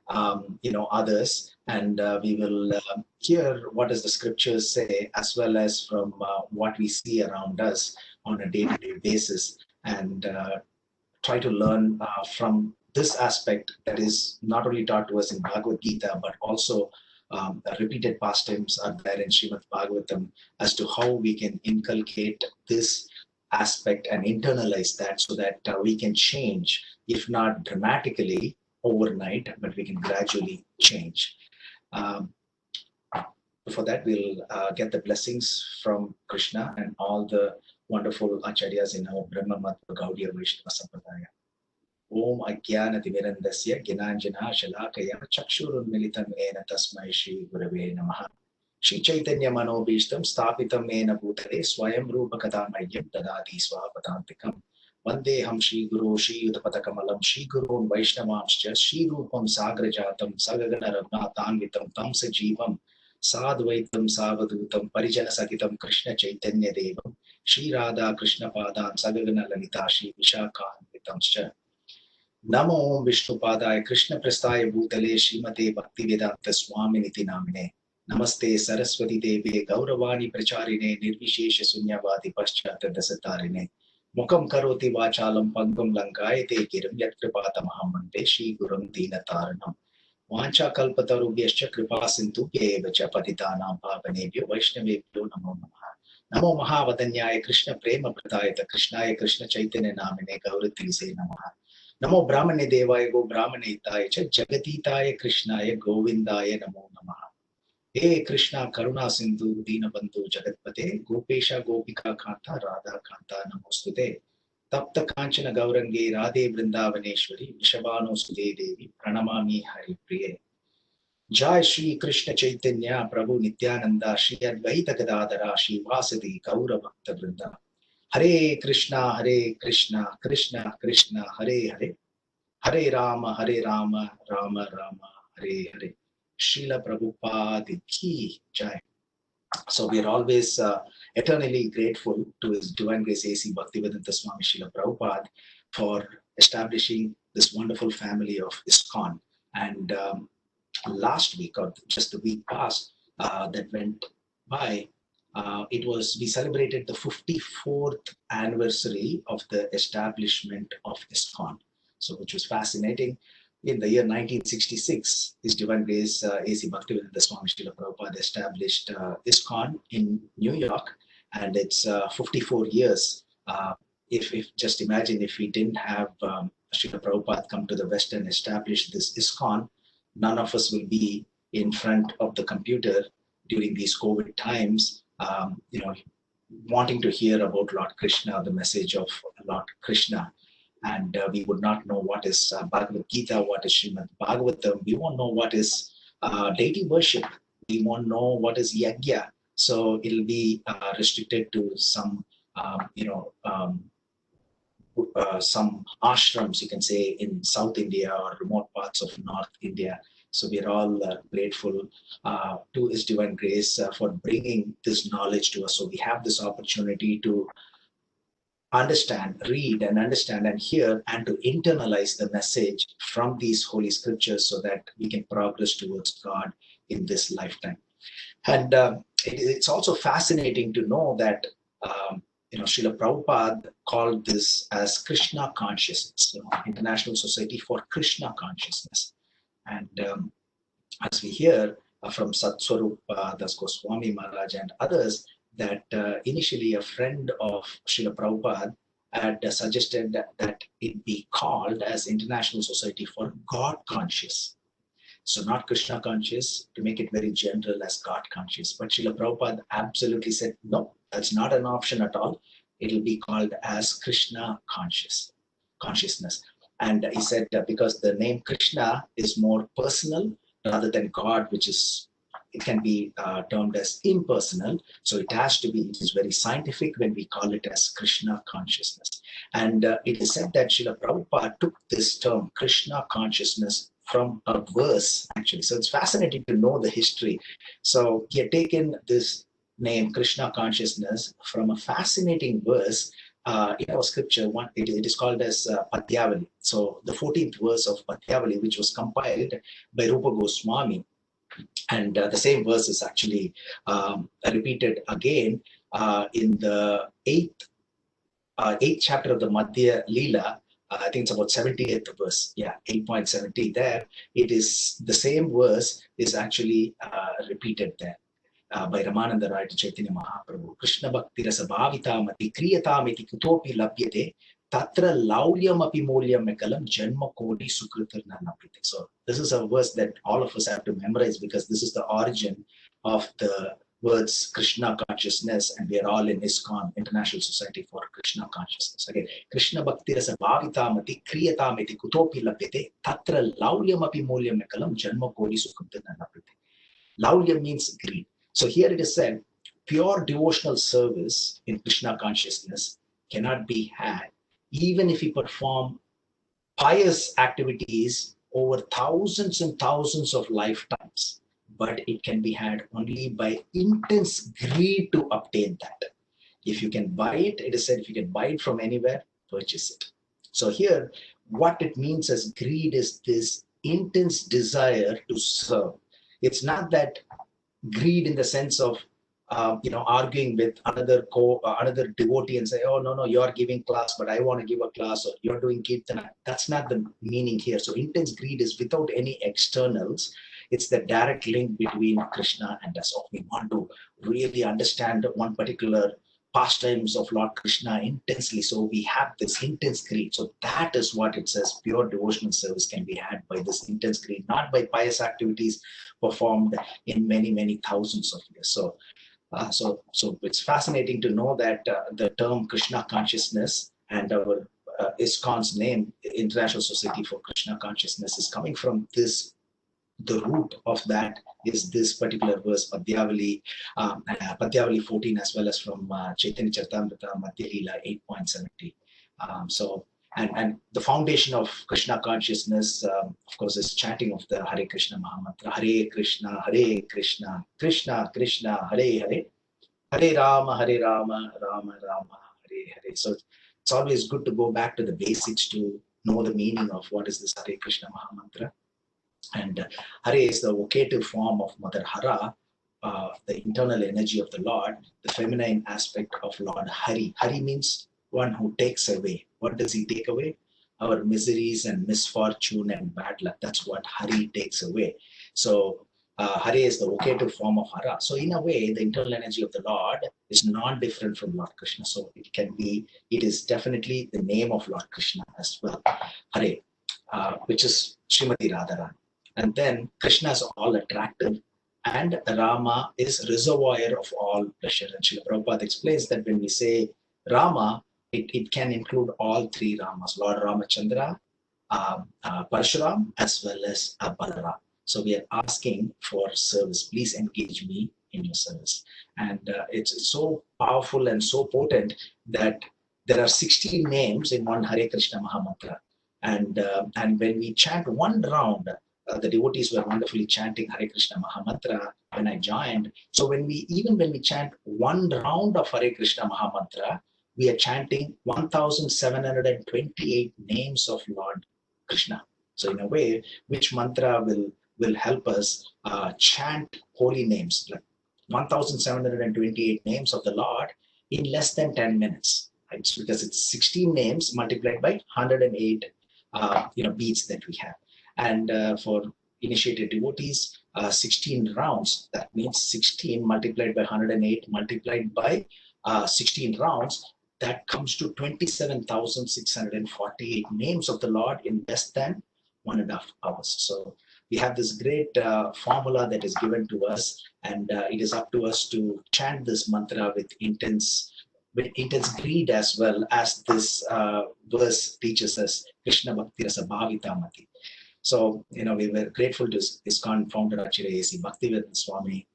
others, and we will hear what does the scriptures say, as well as from what we see around us on a day-to-day basis, and try to learn from this aspect that is not only taught to us in Bhagavad Gita, but also repeated pastimes are there in Srimad Bhagavatam as to how we can inculcate this aspect and internalize that, so that we can change, if not dramatically overnight, but we can gradually change. For that, we'll get the blessings from Krishna and all the wonderful acharyas in our Brahma Mata Gaudiya Vaishnava Sampradaya. Om Ajnana Timirandasya Gyananjana Shalakaya Chakshurunmilitam Ena Tasmai Shri Gurave Namaha. Shri Chaitanya Manobhishtam Sthapitam Ena Bhutale Swayam Rupa Katamayyam Dadati Swapadantikam. Vandeham Shri Guru Shri Yudapatakamallam Shri Gurun Vaishnavamscha Shri Rupam Sagrajatam Sagagana Ratnatanvitam Tam Sajivam Sadvaitam Savadutam Parijana Sakitam Krishna Chaitanya Devam Shri Radha Krishna Padam Sagagana Lalita Shri Vishakhanvitamscha. Namo Vishnu Padaya Krishna Prastaya Bhutale Srimate Bhaktivedanta Swaminiti Namine. Namaste Saraswati Devi Gauravani Pracharine Nirvishesha Sunyavadi Paschata Dasatarine. Mukam Karoti Vachalam Pangam Lankayate Kiram Yatripata Mahamante Shri Gurum Dina Taranam. Vancha Kalpatarubhyascha Kripa Sindhubhye Vacha Patitanam Pavanebhyo Vaishnavebhyo Namo Namaha. Namo Mahavadanyaya Krishna Prema Pratayata Krishnaya Krishna Chaitanya Namine Gauratrise Namaha. Namo Brahmane Devaya Go Brahmane Hitaya Cha Jagatitaya Krishnaya Govindaya Namo Namaha. Hey Krishna Karuna Sindhu Dinabandhu Jagatpate Gopesha Gopika Kanta Radha Kanta Namostute Tapta Kanchana Gaurange Radhe Vrindavaneshwari Vishabhanu Sude Devi Pranamami Hari Priye. Jai Shri Krishna Chaitanya Prabhu Nityananda Shri Advaita Gadadhara Shri Vasadi Gaura Bhakta Vrinda. Hare Krishna Krishna Krishna Hare Hare Hare Rama Rama Rama Hare Hare. Srila Prabhupada Ki Jai. So we are always eternally grateful to His Divine Grace A.C. Bhaktivedanta Swami Srila Prabhupada for establishing this wonderful family of ISKCON. And last week, or just the week past that went by, we celebrated the 54th anniversary of the establishment of ISKCON. So which was fascinating. In the year 1966, His Divine Grace A.C. Bhaktivedanta Swami Srila Prabhupada established ISKCON in New York, and it's 54 years. If just imagine if we didn't have Srila Prabhupada come to the West and establish this ISKCON, none of us will be in front of the computer during these COVID times, wanting to hear about Lord Krishna, the message of Lord Krishna. And we would not know what is Bhagavad Gita, what is Srimad Bhagavatam. We won't know what is deity worship. We won't know what is yajna. So it'll be restricted to some, some ashrams, you can say, in South India or remote parts of North India. So we're all grateful to His Divine Grace for bringing this knowledge to us. So we have this opportunity to understand, read and understand and hear, and to internalize the message from these holy scriptures so that we can progress towards God in this lifetime. And it's also fascinating to know that Srila Prabhupada called this as Krishna consciousness, International Society for Krishna Consciousness. And as we hear from Satswarup Das Goswami Maharaj and others, that initially a friend of Srila Prabhupada had suggested that it be called as International Society for God Conscious. So not Krishna conscious, to make it very general, as God conscious. But Srila Prabhupada absolutely said, no, that's not an option at all. It will be called as Krishna consciousness. And he said because the name Krishna is more personal rather than God, which is, it can be termed as impersonal. So it has to be, it is very scientific when we call it as Krishna consciousness. And it is said that Srila Prabhupada took this term Krishna consciousness from a verse, actually. So it's fascinating to know the history. So he had taken this name Krishna consciousness from a fascinating verse in our scripture, it is called as Padyavali. So the 14th verse of Padyavali, which was compiled by Rupa Goswami, and the same verse is actually repeated again in the eighth chapter of the Madhya Leela. I think it's about 78th verse. Yeah, 8.70. There, it is the same verse is actually repeated there. By Ramananda Rai to Chaitanya Mahaprabhu. Krishna Bhakti Rasa Bhavitamati Kriyatamiti Kutopi Labhyate Tatra Laulyam Api Molyam Mekalam Janma Kodi Sukritir Nanapite. So this is a verse that all of us have to memorize, because this is the origin of the words Krishna consciousness, and we are all in ISKCON, International Society for Krishna Consciousness. Again, Krishna Bhakti Rasa Bhavitamati Kriyatamiti Kutopi Labhyate Tatra Laulyam Api Molyam Mekalam Janma Kodi Sukritir Nanapite. Laulyam means greed. So here it is said, pure devotional service in Krishna consciousness cannot be had even if we perform pious activities over thousands and thousands of lifetimes, but it can be had only by intense greed to obtain that. If you can buy it, it is said, if you can buy it from anywhere, purchase it. So here, what it means as greed is this intense desire to serve. It's not that greed in the sense of arguing with another devotee and say, oh no, you're giving class but I want to give a class, or you're doing kirtana. That's not the meaning here. So intense greed is without any externals. It's the direct link between Krishna and us. So we want to really understand one particular pastimes of Lord Krishna intensely, so we have this intense greed. So that is what it says, pure devotional service can be had by this intense greed, not by pious activities performed in many thousands of years. So it's fascinating to know that the term Krishna consciousness and our ISKCON's name, International Society for Krishna Consciousness, is coming from this. The root of that is this particular verse, Padyavali 14, as well as from Chaitanya Charitamrita Madhya Leela 8.70. And the foundation of Krishna consciousness, of course, is chanting of the Hare Krishna Mahamantra. Hare Krishna, Krishna Krishna, Hare Hare, Hare Rama, Rama Rama, Hare Hare. So it's always good to go back to the basics to know the meaning of what is this Hare Krishna Mahamantra. And Hare is the vocative form of Mother Hara, the internal energy of the Lord, the feminine aspect of Lord Hari. Hari means one who takes away. What does he take away? Our miseries and misfortune and bad luck. That's what Hari takes away. So Hare is the vocative form of Hara. So in a way, the internal energy of the Lord is not different from Lord Krishna. So it is definitely the name of Lord Krishna as well. Hare, which is Srimati Radharani. And then Krishna is all attractive, and Rama is reservoir of all pleasure. And Srila Prabhupada explains that when we say Rama, it can include all three Ramas, Lord Ramachandra, Parshuram, as well as Balaram. So we are asking for service. Please engage me in your service. And it's so powerful and so potent that there are 16 names in one Hare Krishna Mahamantra. And when we chant one round, the devotees were wonderfully chanting Hare Krishna Mahamantra when I joined. So when we chant one round of Hare Krishna Mahamantra, we are chanting 1,728 names of Lord Krishna. So in a way, which mantra will help us chant holy names, like 1,728 names of the Lord in less than 10 minutes. Right? It's because it's 16 names multiplied by 108 beads that we have. And for initiated devotees, 16 rounds, that means 16 multiplied by 108 multiplied by 16 rounds, that comes to 27,648 names of the Lord in less than 1.5 hours. So we have this great formula that is given to us, and it is up to us to chant this mantra with intense greed, as well as this verse teaches us, Krishna Bhakti Rasa Bhavitamati. So, we were grateful to ISKCON founder Acharya A.C. Bhaktivedanta Swami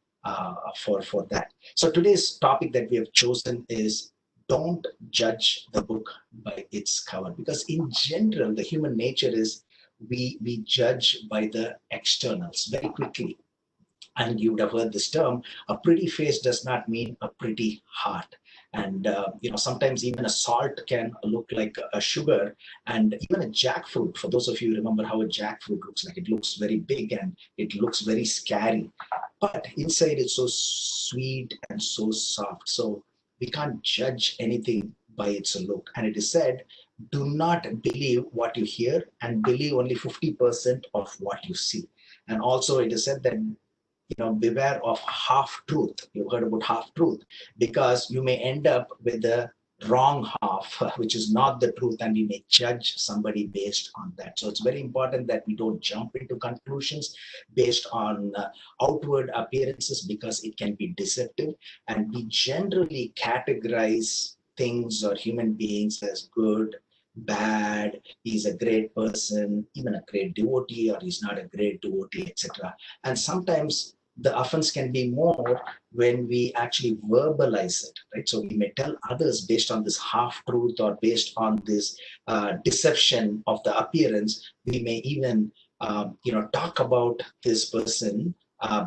for that. So today's topic that we have chosen is, don't judge the book by its cover. Because in general, the human nature is we judge by the externals very quickly. And you would have heard this term, a pretty face does not mean a pretty heart. And sometimes even a salt can look like a sugar, and even a jackfruit. For those of you who remember how a jackfruit looks like, it looks very big and it looks very scary, but inside it's so sweet and so soft. So we can't judge anything by its look. And it is said, do not believe what you hear and believe only 50% of what you see. And also it is said that, beware of half truth. You've heard about half truth, because you may end up with the wrong half, which is not the truth, and we may judge somebody based on that. So it's very important that we don't jump into conclusions based on outward appearances, because it can be deceptive. And we generally categorize things or human beings as good, bad, he's a great person, even a great devotee, or he's not a great devotee, etc. And sometimes the offense can be more when we actually verbalize it, right? So we may tell others based on this half truth, or based on this deception of the appearance. We may even talk about this person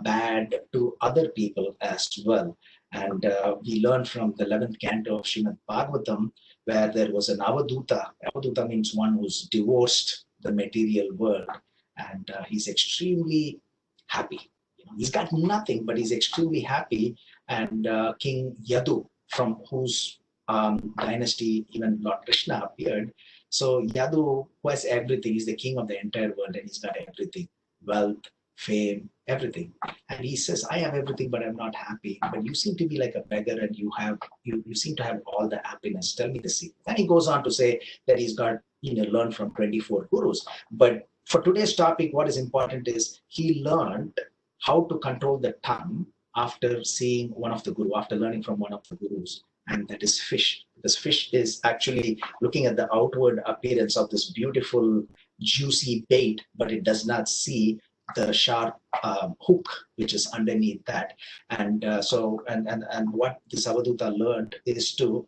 bad to other people as well. And we learn from the 11th canto of Srimad Bhagavatam, where there was an avaduta. Avaduta means one who's divorced the material world, and he's extremely happy. He's got nothing, but he's extremely happy. And King Yadu, from whose dynasty even Lord Krishna appeared. So Yadu, who has everything, he's the king of the entire world, and he's got everything, wealth, fame, everything. And he says, I have everything, but I'm not happy. But you seem to be like a beggar, and you seem to have all the happiness. Tell me the secret. And he goes on to say that he's got, learned from 24 gurus. But for today's topic, what is important is he learned how to control the tongue after seeing one of the guru, after learning from one of the gurus, and that is fish. Because fish is actually looking at the outward appearance of this beautiful, juicy bait, but it does not see the sharp hook which is underneath that. And what this avaduta learned is to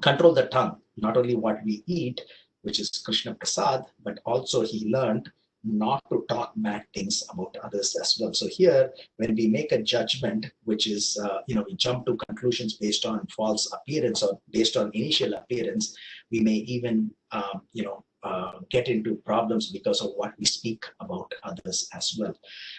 control the tongue, not only what we eat, which is Krishna Prasad, but also he learned not to talk bad things about others as well. So here, when we make a judgment, which is, we jump to conclusions based on false appearance or based on initial appearance, we may even, get into problems because of what we speak about others as well.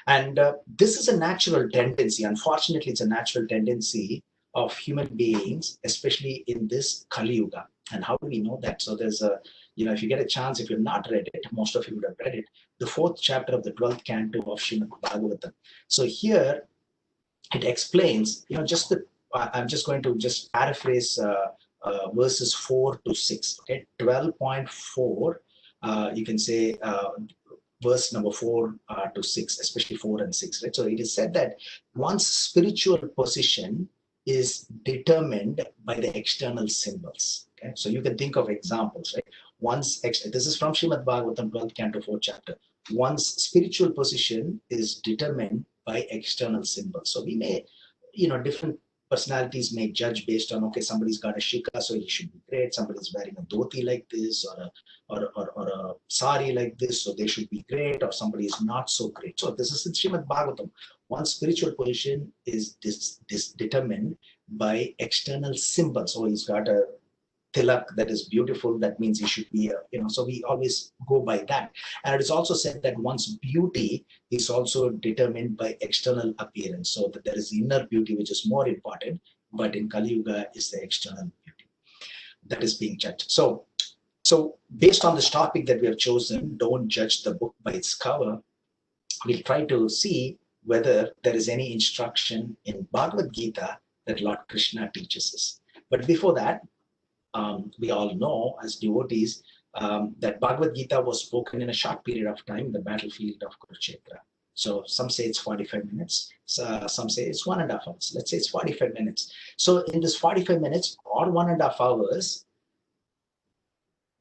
And this is a natural tendency. Unfortunately, it's a natural tendency of human beings, especially in this Kali Yuga. And how do we know that? So there's a, if you get a chance, if you've not read it, most of you would have read it, the 4th chapter of the 12th canto of Srimad Bhagavatam. So here it explains, I'm just going to just paraphrase verses 4 to 6. Okay, 12.4, you can say verse number 4 to 6, especially 4 and 6. Right? So it is said that one's spiritual position is determined by the external symbols. Okay? So you can think of examples, right? This is from Srimad Bhagavatam 12th canto 4th chapter. One's spiritual position is determined by external symbols. So we may, different personalities may judge based on, okay, somebody's got a shika, so he should be great. Somebody's wearing a dhoti like this, or a sari like this, so they should be great. Or somebody is not so great. So this is in Srimad Bhagavatam. One's spiritual position is determined by external symbols. So he's got a tilak that is beautiful, that means he should be so we always go by that. And it is also said that one's beauty is also determined by external appearance, so that there is inner beauty which is more important, but in Kali Yuga is the external beauty that is being judged. So based on this topic that we have chosen, don't judge the book by its cover, we'll try to see whether there is any instruction in Bhagavad Gita that Lord Krishna teaches us. But before that, we all know as devotees that Bhagavad Gita was spoken in a short period of time in the battlefield of Kurukshetra. So some say it's 45 minutes, some say it's 1.5 hours. Let's say it's 45 minutes. So in this 45 minutes or 1.5 hours,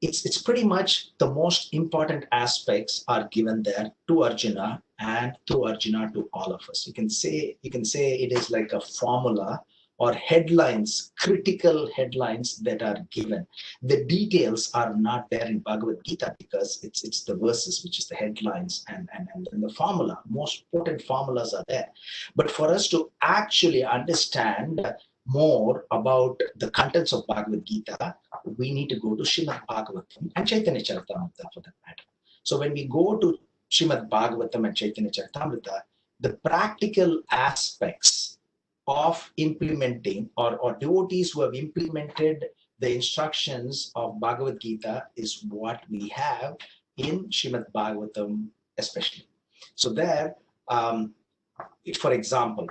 it's pretty much the most important aspects are given there to Arjuna, and through Arjuna to all of us. You can say it is like a formula or headlines, critical headlines that are given. The details are not there in Bhagavad Gita because it's the verses, which is the headlines, and the formula, most important formulas are there. But for us to actually understand more about the contents of Bhagavad Gita, we need to go to Srimad Bhagavatam and Chaitanya Charitamrita for that matter. So when we go to Srimad Bhagavatam and Chaitanya Charitamrita, the practical aspects of implementing or devotees who have implemented the instructions of Bhagavad Gita is what we have in Srimad Bhagavatam especially. So there, for example,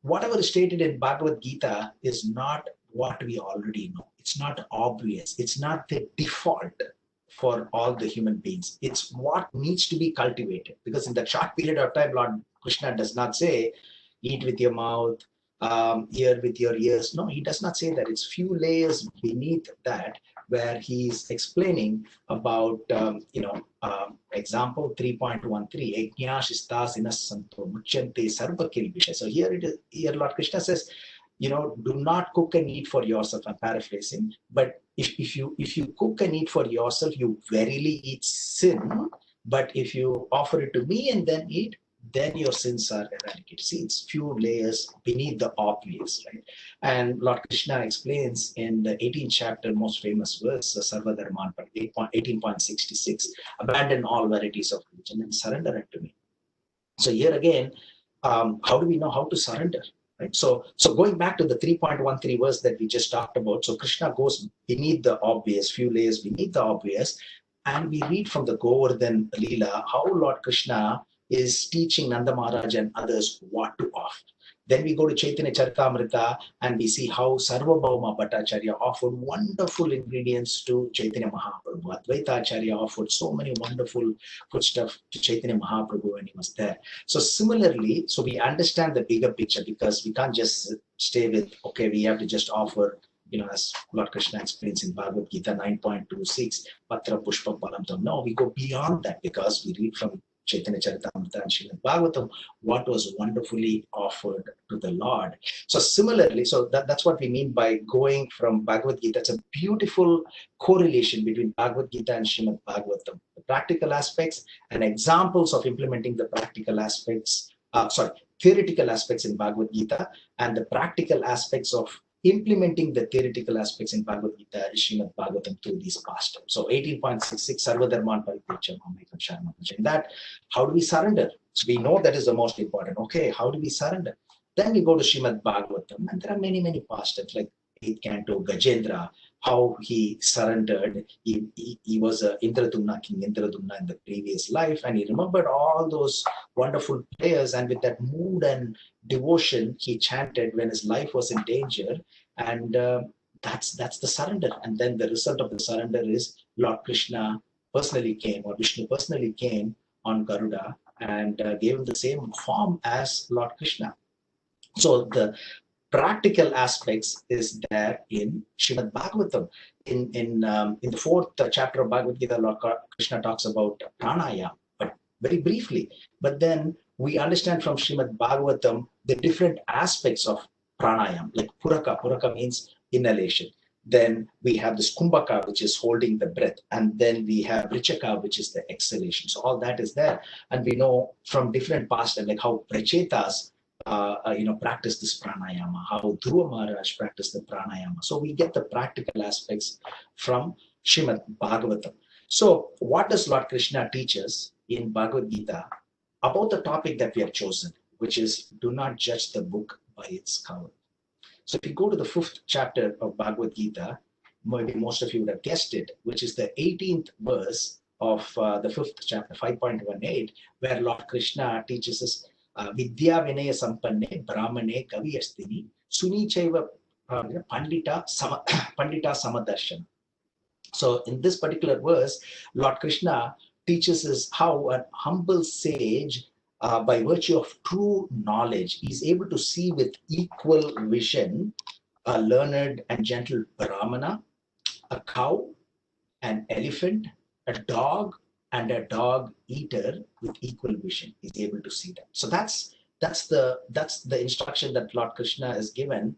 whatever is stated in Bhagavad Gita is not what we already know. It's not obvious. It's not the default for all the human beings. It's what needs to be cultivated. Because in that short period of time, Lord Krishna does not say, eat with your mouth, hear with your ears. No, he does not say that. It's few layers beneath that where he's explaining about, example 3.13, so here Lord Krishna says, do not cook and eat for yourself. I'm paraphrasing, but if you cook and eat for yourself, you verily eat sin. But if you offer it to me and then eat, then your sins are eradicated. See, it's few layers beneath the obvious, right? And Lord Krishna explains in the 18th chapter, most famous verse, Sarva Dharman, 18.66, abandon all varieties of religion and surrender unto me. So here again, how do we know how to surrender? Right? So going back to the 3.13 verse that we just talked about, so Krishna goes beneath the obvious, few layers beneath the obvious, and we read from the Govardhan Leela how Lord Krishna is teaching Nanda Maharaj and others what to offer. Then we go to Chaitanya Charitamrita and we see how Sarvabhauma Bhattacharya offered wonderful ingredients to Chaitanya Mahaprabhu. Advaita Acharya offered so many wonderful good stuff to Chaitanya Mahaprabhu when he was there. So similarly, so we understand the bigger picture, because we can't just stay with, okay, we have to just offer, as Lord Krishna explains in Bhagavad Gita 9.26, Patra Pushpa Palam. No, we go beyond that, because we read from Chaitanya Charitamrita and Srimad Bhagavatam what was wonderfully offered to the Lord. So similarly, so that's what we mean by going from Bhagavad Gita. It's a beautiful correlation between Bhagavad Gita and Srimad Bhagavatam. The practical aspects and examples of implementing the practical aspects, theoretical aspects in Bhagavad Gita, and the practical aspects of implementing the theoretical aspects in Bhagavad Gita is Srimad Bhagavatam through these pastimes. So 18.66, Sarva Dharman Parityajya Mamekam Sharanam. In that, how do we surrender? So we know that is the most important. Okay, how do we surrender? Then we go to Srimad Bhagavatam, and there are many, many pastimes like 8th canto, Gajendra, how he surrendered. He was Indradumna, King Indradumna in the previous life, and he remembered all those wonderful prayers, and with that mood and devotion he chanted when his life was in danger, and that's the surrender. And then the result of the surrender is Lord Krishna personally came, or Vishnu personally came on Garuda and gave him the same form as Lord Krishna. So the practical aspects is there in Srimad Bhagavatam. In the 4th chapter of Bhagavad Gita, Lord Krishna talks about pranayama, but very briefly. But then we understand from Srimad Bhagavatam the different aspects of pranayama, like puraka. Puraka means inhalation. Then we have this kumbhaka, which is holding the breath. And then we have richaka, which is the exhalation. So all that is there. And we know from different pastimes, like how prachetas practice this pranayama, how Dhruva Maharaj practiced the pranayama. So we get the practical aspects from Srimad Bhagavatam. So what does Lord Krishna teach us in Bhagavad Gita about the topic that we have chosen, which is do not judge the book by its cover? So if you go to the 5th chapter of Bhagavad Gita, maybe most of you would have guessed it, which is the 18th verse of the 5th chapter, 5.18, where Lord Krishna teaches us Vidya Vinaya Sampanne Brahmane Kavi Astini Sunichaiva Pandita Samadarshana. So in this particular verse, Lord Krishna teaches us how a humble sage, by virtue of true knowledge, is able to see with equal vision a learned and gentle Brahmana, a cow, an elephant, a dog, and a dog eater with equal vision is able to see that. So that's the instruction that Lord Krishna has given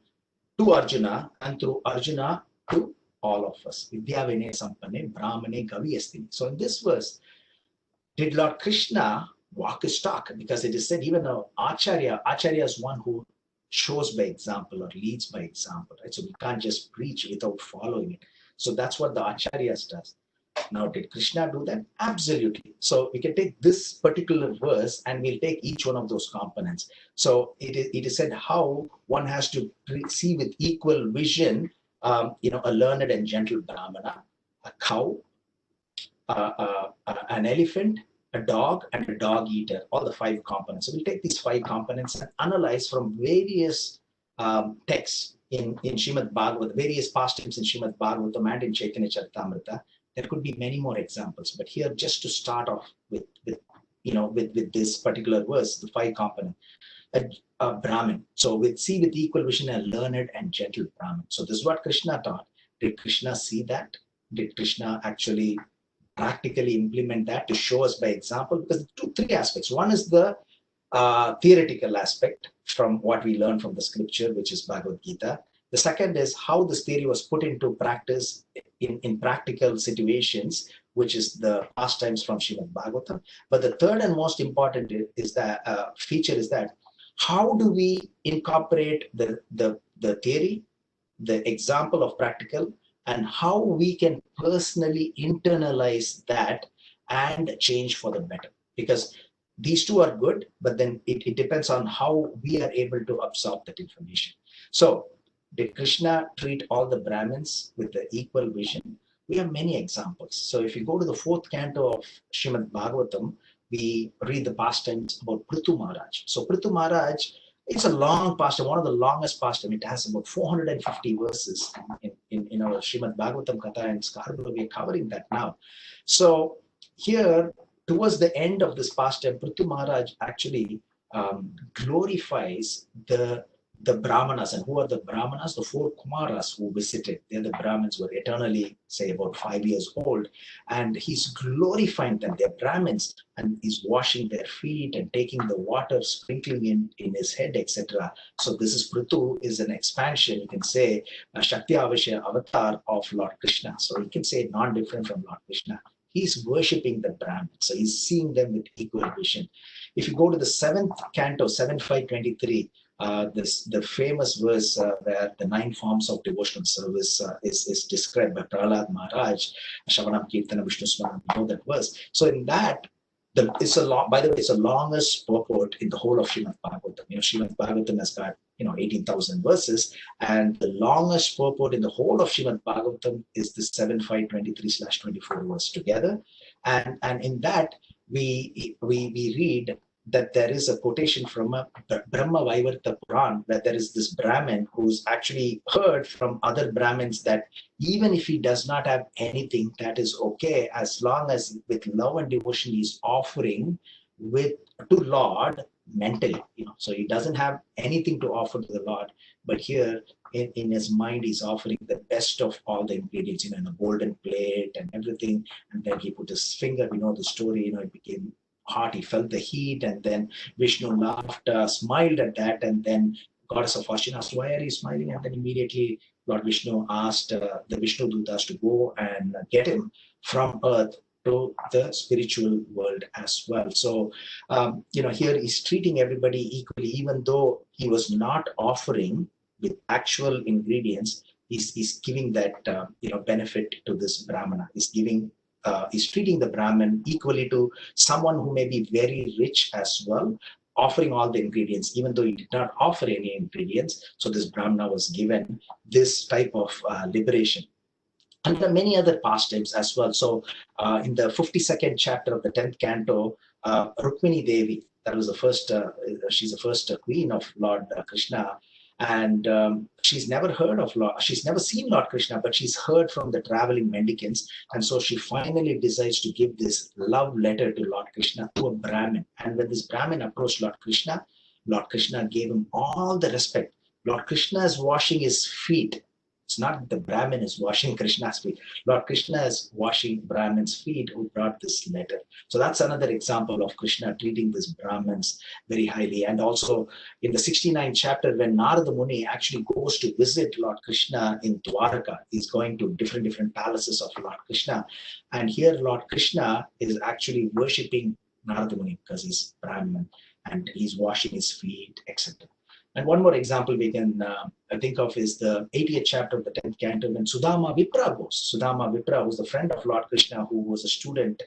to Arjuna, and through Arjuna to all of us. Vidya Vinaya Sampanne Brahmane Gavi Astini. So in this verse, did Lord Krishna walk his talk? Because it is said even though Acharya is one who shows by example or leads by example, right? So we can't just preach without following it. So that's what the acharyas does. Now, did Krishna do that? Absolutely. So we can take this particular verse and we'll take each one of those components. So it is said how one has to see with equal vision, a learned and gentle brahmana, a cow, an elephant, a dog, and a dog eater, all the five components. So we'll take these five components and analyze from various texts in Srimad Bhagavatam, various pastimes in Srimad Bhagavatam and in Chaitanya Charitamrita. There could be many more examples, but here just to start off with this particular verse, the five components. A Brahmin. So with equal vision, a learned and gentle Brahmin. So this is what Krishna taught. Did Krishna see that? Did Krishna actually practically implement that to show us by example? Because three aspects. One is the theoretical aspect from what we learn from the scripture, which is Bhagavad Gita. The second is how this theory was put into practice in practical situations, which is the pastimes from Srimad Bhagavatam. But the third and most important is that feature is that how do we incorporate the theory, the example of practical, and how we can personally internalize that and change for the better. Because these two are good, but then it depends on how we are able to absorb that information. So did Krishna treat all the Brahmins with the equal vision? We have many examples. So if you go to the 4th canto of Srimad Bhagavatam, we read the pastimes about Prithu Maharaj. So Prithu Maharaj, it's a long pastime, one of the longest pastime. It has about 450 verses in our Srimad Bhagavatam Katha and Skarbala. We are covering that now. So here, towards the end of this pastime, Prithu Maharaj actually glorifies the Brahmanas. And who are the Brahmanas? The 4 Kumaras who visited. They're the Brahmins who were eternally, say, about 5 years old. And he's glorifying them. They're Brahmins. And he's washing their feet and taking the water, sprinkling in his head, etc. So this is Prithu is an expansion, you can say, a Shakti Avashya avatar of Lord Krishna. So you can say non-different from Lord Krishna. He's worshipping the Brahmins. So he's seeing them with equal vision. If you go to the 7th canto, 7.5.23, the famous verse where the 9 forms of devotional service is described by Prahlad Maharaj, Shavanam Kirtana Vishnu Smaranam, you know that verse. So in that, it's a long, by the way, it's the longest purport in the whole of Srimad Bhagavatam. Srimad Bhagavatam has got 18,000 verses, and the longest purport in the whole of Srimad Bhagavatam is the 7.5.23/24 verse together, and in that we read that there is a quotation from a Brahma Vaivarta Puran, where there is this Brahmin who's actually heard from other Brahmins that even if he does not have anything, that is okay, as long as with love and devotion he's offering to Lord mentally. So he doesn't have anything to offer to the Lord, but here in his mind he's offering the best of all the ingredients, in a golden plate and everything, and then he put his finger, the story, it became hot, he felt the heat, and then Vishnu laughed, smiled at that, and then goddess of fortune asked, why are you smiling? And then immediately Lord Vishnu asked the Vishnu Dutas to go and get him from earth to the spiritual world as well. So here he's treating everybody equally, even though he was not offering with actual ingredients. He's giving that benefit to this Brahmana. He's treating the Brahmin equally to someone who may be very rich as well, offering all the ingredients, even though he did not offer any ingredients. So this Brahmana was given this type of liberation. And there are many other pastimes as well. So in the 52nd chapter of the 10th canto, Rukmini Devi, that was the first, she's the first queen of Lord Krishna. And she's never heard of she's never seen Lord Krishna, but she's heard from the traveling mendicants. And so she finally decides to give this love letter to Lord Krishna to a Brahmin. And when this Brahmin approached Lord Krishna gave him all the respect. Lord Krishna is washing his feet. It's not the Brahmin is washing Krishna's feet. Lord Krishna is washing Brahmin's feet who brought this letter. So that's another example of Krishna treating these Brahmins very highly. And also in the 69th chapter, when Narada Muni actually goes to visit Lord Krishna in Dwaraka, he's going to different palaces of Lord Krishna. And here Lord Krishna is actually worshipping Narada Muni because he's Brahmin and he's washing his feet, etc. And one more example we can think of is the 80th chapter of the 10th canto when Sudama Vipra goes. Sudama Vipra was the friend of Lord Krishna who was a student,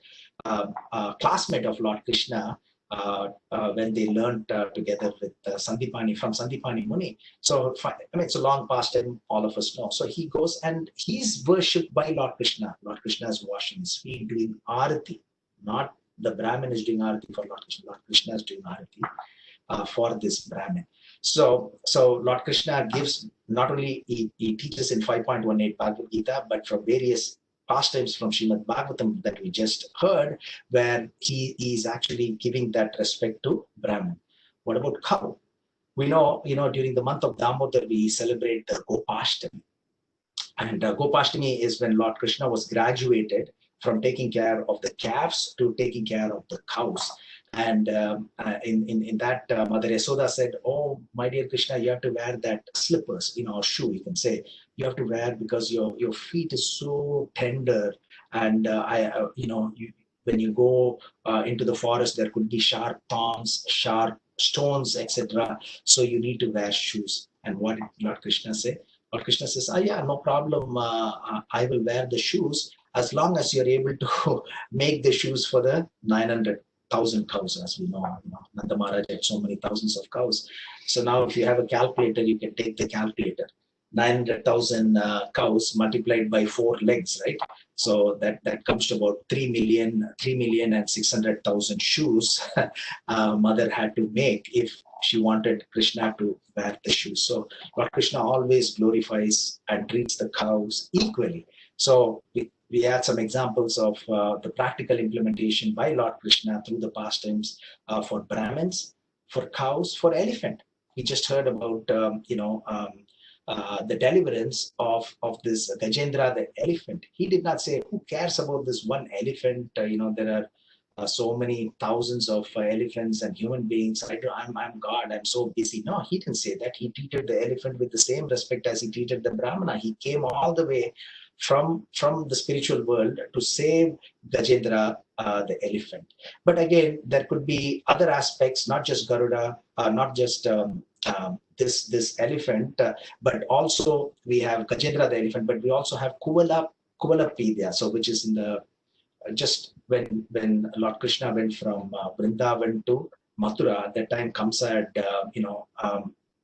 classmate of Lord Krishna when they learned together with Sandipani from Sandipani Muni. So, I mean, it's a long past and all of us know. So he goes and he's worshipped by Lord Krishna. Lord Krishna is washing his feet, doing arati. Not the Brahmin is doing arati for Lord Krishna. Lord Krishna is doing arati for this Brahmin. So Lord Krishna gives, not only he teaches in 5.18 Bhagavad Gita, but from various pastimes from Srimad Bhagavatam that we just heard, where he is actually giving that respect to Brahman. What about cow? We know, during the month of Damodar, we celebrate the Gopashtami. And Gopashtami is when Lord Krishna was graduated from taking care of the calves to taking care of the cows. And in that, Mother Yasoda said, "Oh, my dear Krishna, you have to wear that slippers, or shoe, you can say. You have to wear because your feet is so tender. And when you go into the forest, there could be sharp thorns, sharp stones, etc. So you need to wear shoes." And what did Lord Krishna say? Lord Krishna says, yeah, no problem. I will wear the shoes as long as you're able to make the shoes for the 900,000 cows, as we know. Nanda Maharaj had so many thousands of cows. So now if you have a calculator, you can take the calculator. 900,000 cows multiplied by 4 legs, right? So that comes to about 3,600,000 shoes mother had to make if she wanted Krishna to wear the shoes. So Lord Krishna always glorifies and treats the cows equally. So we had some examples of the practical implementation by Lord Krishna through the pastimes for Brahmins, for cows, for elephant. We just heard about the deliverance of this Gajendra, the elephant. He did not say, who cares about this one elephant? There are so many thousands of elephants and human beings. I'm God, I'm so busy. No, he didn't say that. He treated the elephant with the same respect as he treated the Brahmana. He came all the way from the spiritual world to save Gajendra, the elephant. But again, there could be other aspects, not just Garuda, not just this elephant, but also we have Gajendra the elephant, but we also have Kuvalapidya, so which is in the just when Lord Krishna went from Vrindavan to Mathura, at that time Kamsa had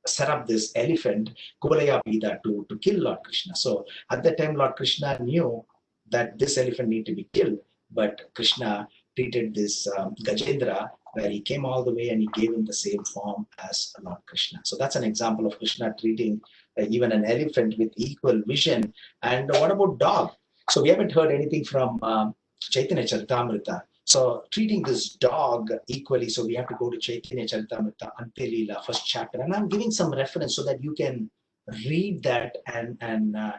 set up this elephant Kuvalayapida to kill Lord Krishna. So at that time Lord Krishna knew that this elephant need to be killed, but Krishna treated this Gajendra, where he came all the way and he gave him the same form as Lord Krishna. So that's an example of Krishna treating even an elephant with equal vision. And what about dog? So we haven't heard anything from Chaitanya Charitamrita. So treating this dog equally, so we have to go to Chaitanya Charitamrita, Antelila, first chapter. And I'm giving some reference so that you can read that and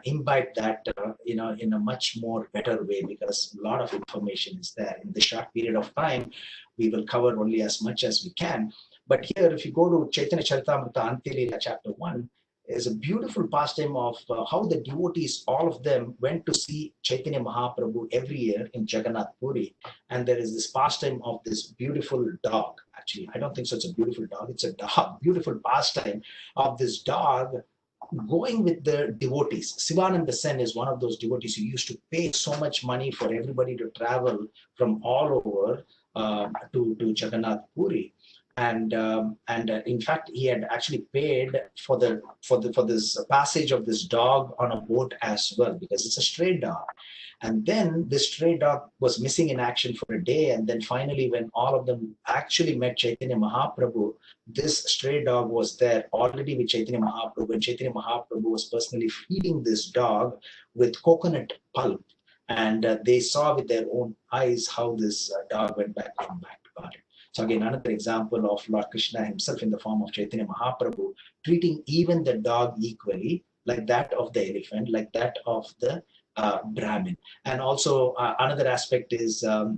imbibe that in a much more better way, because a lot of information is there. In the short period of time, we will cover only as much as we can. But here, if you go to Chaitanya Charitamrita, Antelila, chapter 1, is a beautiful pastime of how the devotees, all of them, went to see Chaitanya Mahaprabhu every year in Jagannath Puri. And there is this pastime of this beautiful dog. Actually, I don't think so. It's a beautiful dog. It's a dog. Beautiful pastime of this dog going with the devotees. Sivananda Sen is one of those devotees who used to pay so much money for everybody to travel from all over to Jagannath Puri. And in fact, he had actually paid for this passage of this dog on a boat as well, because it's a stray dog. And then this stray dog was missing in action for a day, and then finally, when all of them actually met Chaitanya Mahaprabhu, this stray dog was there already with Chaitanya Mahaprabhu, and Chaitanya Mahaprabhu was personally feeding this dog with coconut pulp, and they saw with their own eyes how this dog went back to God. So again, another example of Lord Krishna himself in the form of Chaitanya Mahaprabhu treating even the dog equally, like that of the elephant, like that of the Brahmin. And also another aspect is a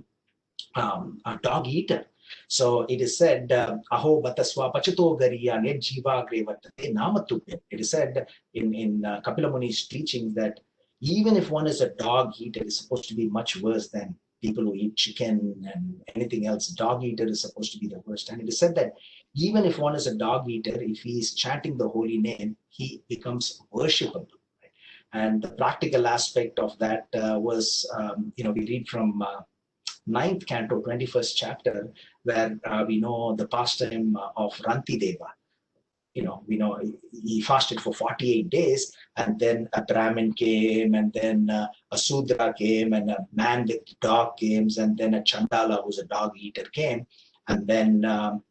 dog eater. So it is said, Aho Bataswa Pachato Gariya Nedjiva Grevatate Namatubhyam. It is said in Kapila Muni's teachings that even if one is a dog eater, it's supposed to be much worse than people who eat chicken and anything else. Dog eater is supposed to be the worst. And it is said that even if one is a dog eater, if he is chanting the holy name, he becomes worshipable. Right? And the practical aspect of that was, we read from 9th canto, 21st chapter, where we know the pastime of Ranti Deva. We know he fasted for 48 days, and then a Brahmin came, and then a Sudra came, and a man with dog came, and then a Chandala, who's a dog eater, came, and then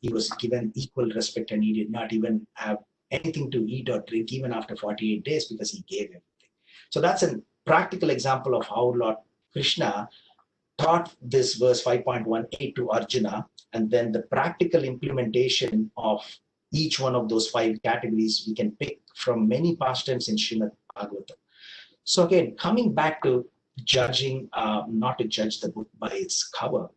he was given equal respect, and he did not even have anything to eat or drink even after 48 days because he gave everything. So that's a practical example of how Lord Krishna taught this verse 5.18 to Arjuna, and then the practical implementation of each one of those 5 categories we can pick from many pastimes in Srimad Bhagavatam. So again, coming back to judging, not to judge the book by its cover.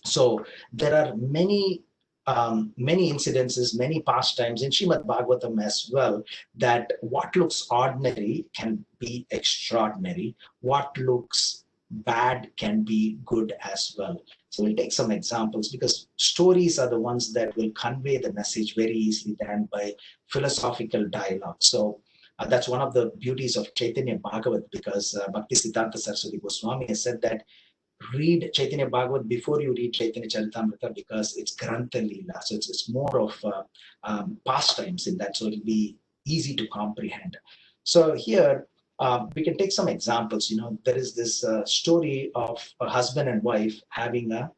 So there are many incidences, many pastimes in Srimad Bhagavatam as well, that what looks ordinary can be extraordinary. What looks bad can be good as well. So we'll take some examples, because stories are the ones that will convey the message very easily than by philosophical dialogue. So that's one of the beauties of Chaitanya Bhagavat, because Bhakti Siddhanta Saraswati Goswami has said that read Chaitanya Bhagavat before you read Chaitanya Charitamrita, because it's Grantha Leela. So it's more of pastimes in that, so it'll be easy to comprehend. So here, we can take some examples. There is this story of a husband and wife having a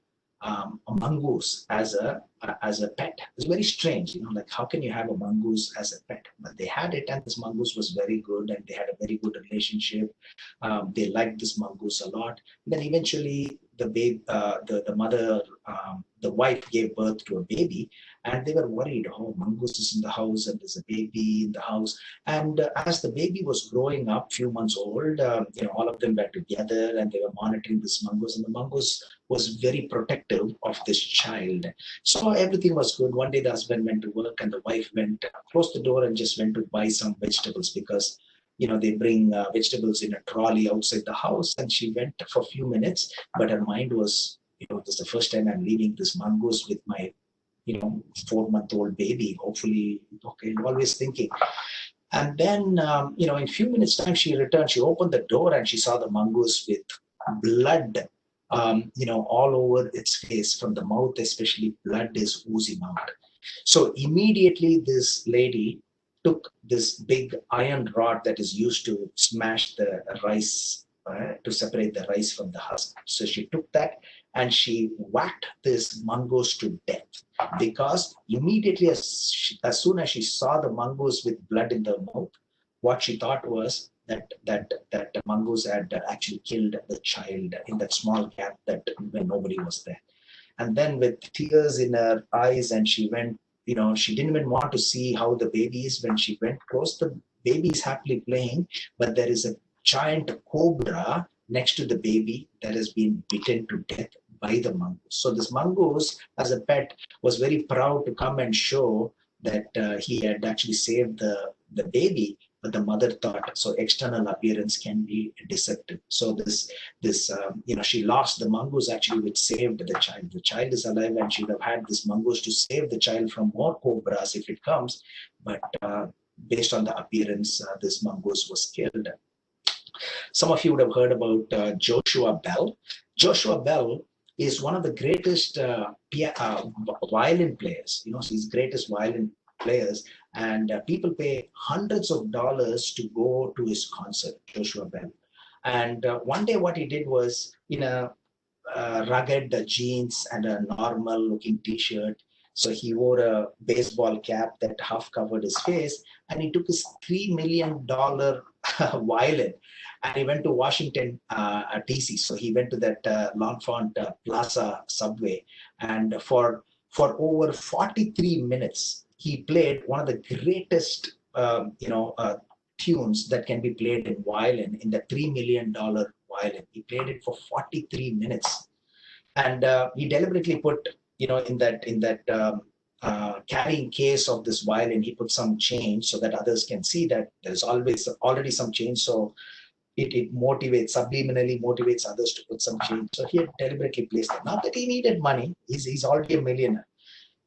mongoose as a pet. It's very strange, like how can you have a mongoose as a pet? But they had it, and this mongoose was very good, and they had a very good relationship. They liked this mongoose a lot. Then eventually the mother, the wife gave birth to a baby, and they were worried, oh, mongoose is in the house and there's a baby in the house. And as the baby was growing up, few months old, all of them were together and they were monitoring this mongoose, and the mongoose was very protective of this child. So everything was good. One day the husband went to work, and the wife closed the door and just went to buy some vegetables, because they bring vegetables in a trolley outside the house. And she went for a few minutes, but her mind was, this is the first time I'm leaving this mongoose with my 4-month-old baby. Hopefully, okay, always thinking. And then, in a few minutes time, she returned. She opened the door and she saw the mongoose with blood, all over its face. From the mouth especially, blood is oozing out. So immediately this lady took this big iron rod that is used to smash the rice, to separate the rice from the husk. So she took that and she whacked this mongoose to death, because immediately as soon as she saw the mongoose with blood in the mouth, what she thought was that the mongoose had actually killed the child in that small gap when nobody was there. And then with tears in her eyes, and she went, she didn't even want to see how the baby is. When she went close, the baby is happily playing, but there is a giant cobra next to the baby that has been bitten to death by the mongoose. So this mongoose, as a pet, was very proud to come and show that he had actually saved the baby. But the mother thought, so external appearance can be deceptive. So she lost the mongoose actually, which saved the child. The child is alive, and she would have had this mongoose to save the child from more cobras if it comes. But based on the appearance, this mongoose was killed. Some of you would have heard about Joshua Bell. Joshua Bell is one of the greatest violin players. He's greatest violin players, and people pay hundreds of dollars to go to his concert, Joshua Bell. And one day what he did was, in a rugged jeans and a normal looking t-shirt, so he wore a baseball cap that half covered his face, and he took his $3 million violin, and he went to Washington DC. So he went to that L'Enfant Plaza subway, and for over 43 minutes, he played one of the greatest, tunes that can be played in violin, in the $3 million violin. He played it for 43 minutes, and he deliberately put, in that carrying case of this violin, he put some change so that others can see that there's already some change. So it motivates, subliminally motivates others to put some change. So he had deliberately placed that. Not that he needed money, he's already a millionaire.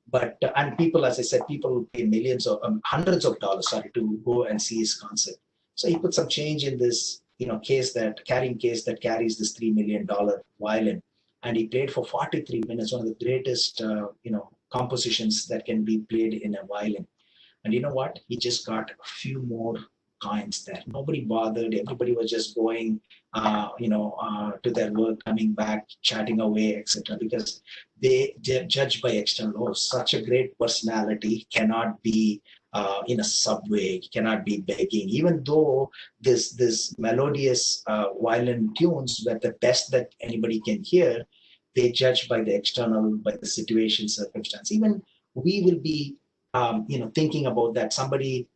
But and people, as I said, people pay millions or hundreds of dollars, sorry, to go and see his concert. So he put some change in this, case that carries this $3 million violin, and he played for 43 minutes, one of the greatest, compositions that can be played in a violin. And you know what? He just got a few more coins there. Nobody bothered. Everybody was just going, to their work, coming back, chatting away, etc. Because they judge by external. Oh, such a great personality cannot be in a subway, cannot be begging. Even though this melodious violin tunes were the best that anybody can hear, they judge by the external, by the situation, circumstance. Even we will be thinking about that somebody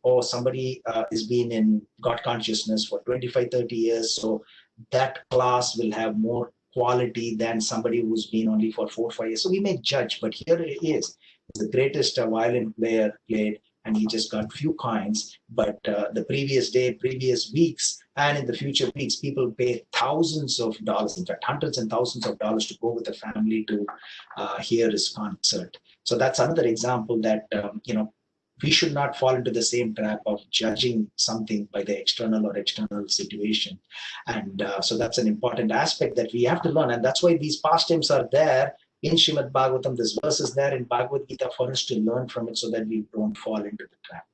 is being in God consciousness for 25, 30 years. So that class will have more quality than somebody who's been only for 4 or 5 years. So we may judge, but here it is. It's the greatest violin player played, and he just got few coins. But the previous day, previous weeks, and in the future weeks, people pay thousands of dollars, in fact, hundreds and thousands of dollars to go with the family to hear his concert. So that's another example that, we should not fall into the same trap of judging something by the external situation. And so that's an important aspect that we have to learn. And that's why these pastimes are there in Srimad Bhagavatam. This verse is there in Bhagavad Gita for us to learn from it so that we don't fall into the trap.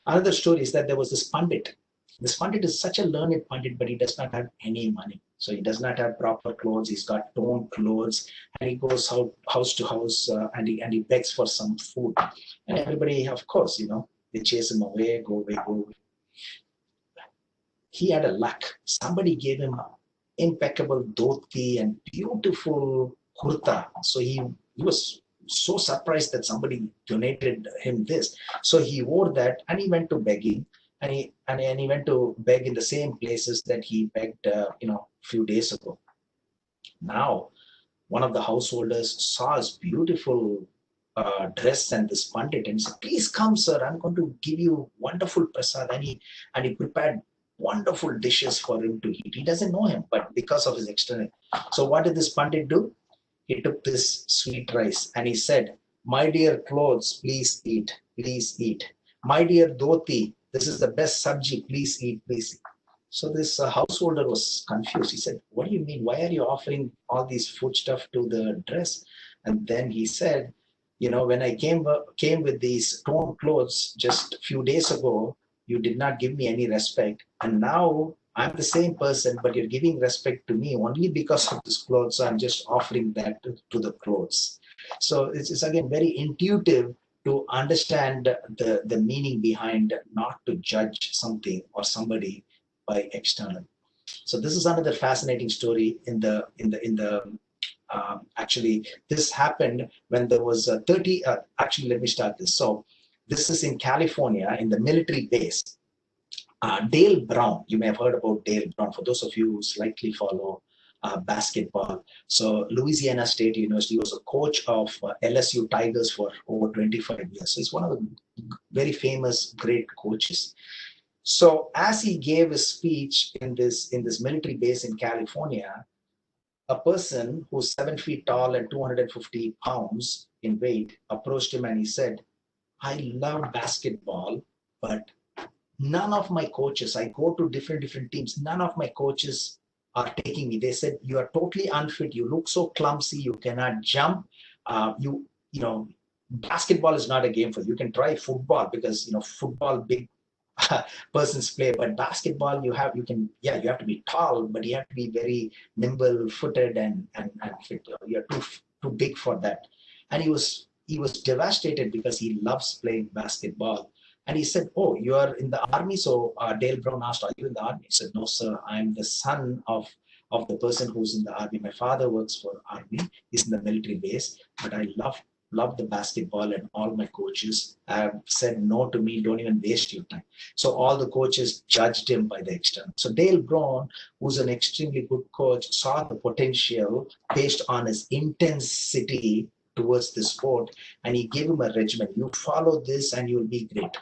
Another story is that there was this Pandit. This Pandit is such a learned Pandit, but he does not have any money. So he does not have proper clothes. He's got torn clothes, and he goes house to house, and he begs for some food. And everybody, of course, they chase him away, go away, go away. He had a luck. Somebody gave him impeccable dhoti and beautiful kurta. So he was so surprised that somebody donated him this. So he wore that, and he went to begging. And he went to beg in the same places that he begged, a few days ago. Now, one of the householders saw his beautiful dress and this Pandit, and he said, "Please come, sir. I'm going to give you wonderful prasad." And he prepared wonderful dishes for him to eat. He doesn't know him, but because of his external. So what did this Pandit do? He took this sweet rice and he said, "My dear clothes, please eat, please eat. My dear dhoti, this is the best sabji, please eat, please eat." So this householder was confused. He said, "What do you mean? Why are you offering all these food stuff to the dress?" And then he said, "When I came with these torn clothes just a few days ago, you did not give me any respect. And now I'm the same person, but you're giving respect to me only because of this clothes. So I'm just offering that to the clothes." So it's again very intuitive to understand the meaning behind not to judge something or somebody by external. So this is another fascinating story actually this happened when there was 30 actually let me start this. So this is in California in the military base. Dale Brown, you may have heard about Dale Brown, for those of you who slightly follow basketball. So Louisiana State University, was a coach of LSU Tigers for over 25 years. So he's one of the very famous, great coaches. So as he gave a speech in this military base in California, a person who's 7 feet tall and 250 pounds in weight approached him and he said, "I love basketball, but none of my coaches, I go to different teams, none of my coaches are taking me. They said, you are totally unfit, you look so clumsy, you cannot jump, you know basketball is not a game for you. You can try football because football big persons play, but basketball you have to be tall, but you have to be very nimble footed and fit. You're too big for that." And he was devastated because he loves playing basketball. And he said, "Oh, you are in the army?" So Dale Brown asked, "Are you in the army?" He said, "No, sir. I'm the son of the person who's in the army. My father works for army. He's in the military base. But I love the basketball, and all my coaches have said no to me. Don't even waste your time." So all the coaches judged him by the external. So Dale Brown, who's an extremely good coach, saw the potential based on his intensity towards the sport, and he gave him a regimen. You follow this and you'll be great.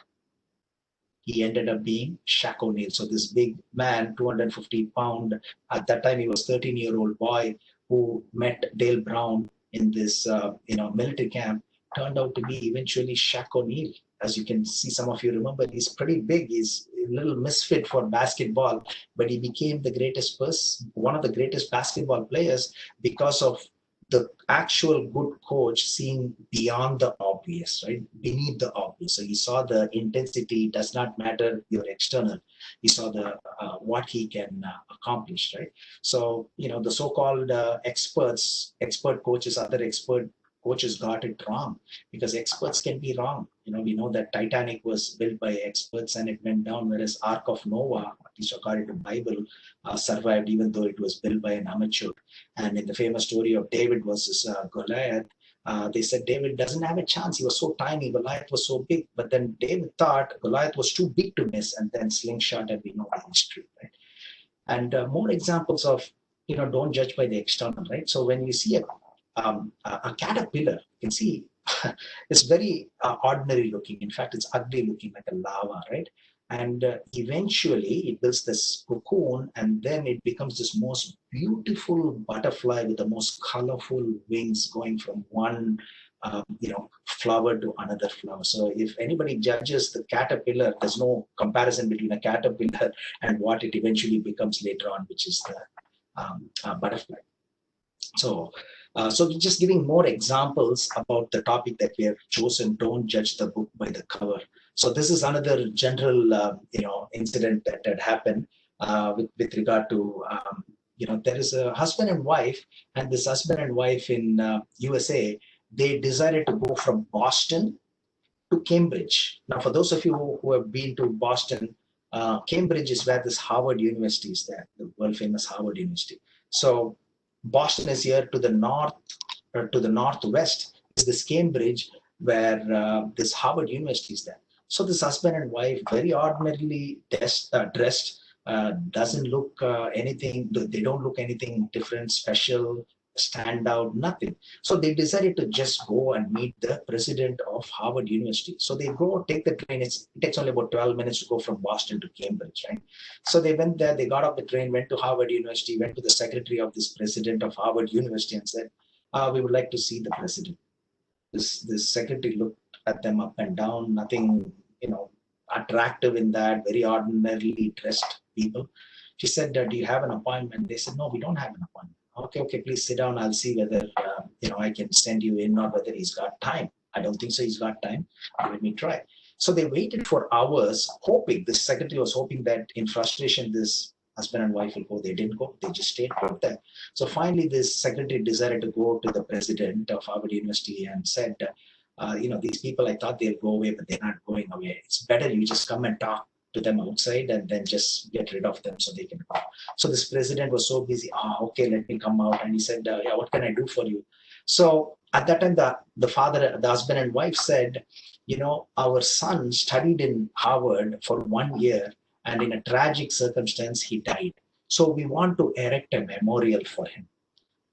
he ended up being Shaq O'Neal. So this big man, 250 pound, at that time he was 13-year-old boy who met Dale Brown in this military camp, turned out to be eventually Shaq O'Neal. As you can see, some of you remember, he's pretty big. He's a little misfit for basketball, but he became the greatest person, one of the greatest basketball players, because of the actual good coach seeing beyond the obvious, right? Beneath the obvious. So he saw the intensity does not matter your external. He saw the what he can accomplish, right? So the so-called expert coaches, other expert coaches got it wrong, because experts can be wrong. We know that Titanic was built by experts and it went down, whereas Ark of Noah, at least according to Bible, survived even though it was built by an amateur. And in the famous story of David versus Goliath, they said David doesn't have a chance. He was so tiny, Goliath was so big. But then David thought Goliath was too big to miss, and then slingshot, and we know the history, right? And more examples of, don't judge by the external, right? So when you see a caterpillar, you can see it's very ordinary looking. In fact, it's ugly looking, like a lava, right? And eventually it builds this cocoon, and then it becomes this most beautiful butterfly with the most colorful wings, going from one flower to another flower. So if anybody judges the caterpillar, there's no comparison between a caterpillar and what it eventually becomes later on, which is the butterfly. So just giving more examples about the topic that we have chosen. Don't judge the book by the cover. So this is another general, incident that had happened with regard to, there is a husband and wife, and this husband and wife in USA, they decided to go from Boston to Cambridge. Now, for those of you who have been to Boston, Cambridge is where this Harvard University is there, the world famous Harvard University. So Boston is here to the north, or to the northwest is this Cambridge, where this Harvard University is there. So this husband and wife, very ordinarily dressed, doesn't look anything, they don't look anything different, special, stand out, nothing. So they decided to just go and meet the president of Harvard University. So they go, take the train. It takes only about 12 minutes to go from Boston to Cambridge, right? So they went there, they got off the train, went to Harvard University, went to the secretary of this president of Harvard University and said, we would like to see the president. This secretary looked at them up and down, nothing, attractive in that, very ordinarily dressed people. She said, do you have an appointment? They said, no, we don't have an appointment. Okay, please sit down. I'll see whether, I can send you in, or whether he's got time. I don't think so he's got time. Let me try. So they waited for hours, hoping, the secretary was hoping that in frustration, this husband and wife will go. They didn't go. They just stayed put there. So finally, this secretary decided to go to the president of Harvard University and said, these people, I thought they'll go away, but they're not going away. It's better you just come and talk to them outside and then just get rid of them so they can go. So this president was so busy. Okay, let me come out. And he said, yeah, what can I do for you? So at that time, the husband and wife said, our son studied in Harvard for 1 year, and in a tragic circumstance, he died. So we want to erect a memorial for him.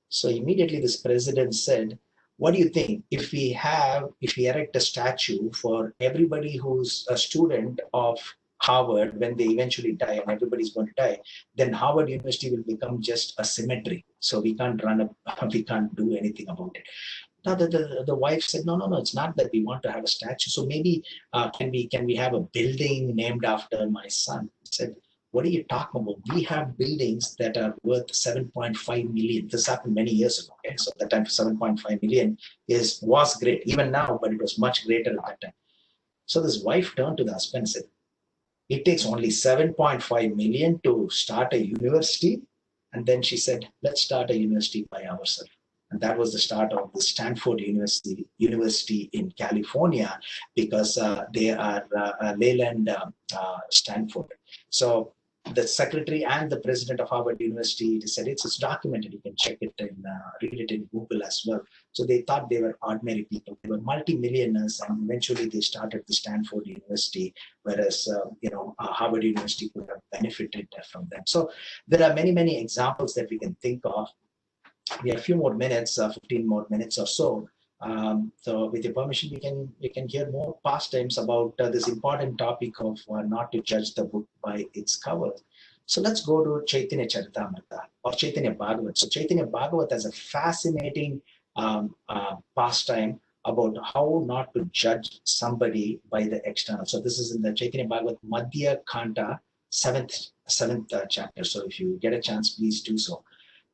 So immediately this president said, what do you think if we erect a statue for everybody who's a student of Harvard when they eventually die, and everybody's going to die, then Harvard University will become just a cemetery. So we can't we can't do anything about it. Now the wife said, no, it's not that we want to have a statue. So maybe can we have a building named after my son? He said, what are you talking about? We have buildings that are worth 7.5 million. This happened many years ago. Okay? So at that time, 7.5 million was great, even now, but it was much greater at that time. So this wife turned to the husband and said, it takes only 7.5 million to start a university. And then she said, let's start a university by ourselves. And that was the start of the Stanford University in California, because they are Leyland Stanford. So the secretary and the president of Harvard University said it's documented. You can check it and read it in Google as well. So they thought they were ordinary people. They were multimillionaires, and eventually they started the Stanford University, whereas Harvard University could have benefited from them. So there are many, many examples that we can think of. We have a few more minutes, 15 more minutes or so. So with your permission, we can hear more pastimes about this important topic of not to judge the book by its cover. So let's go to Chaitanya Charitamrita or Chaitanya Bhagavat. So Chaitanya Bhagavat has a fascinating pastime about how not to judge somebody by the external. So this is in the Chaitanya Bhagavat Madhya Kanta, seventh chapter. So if you get a chance, please do so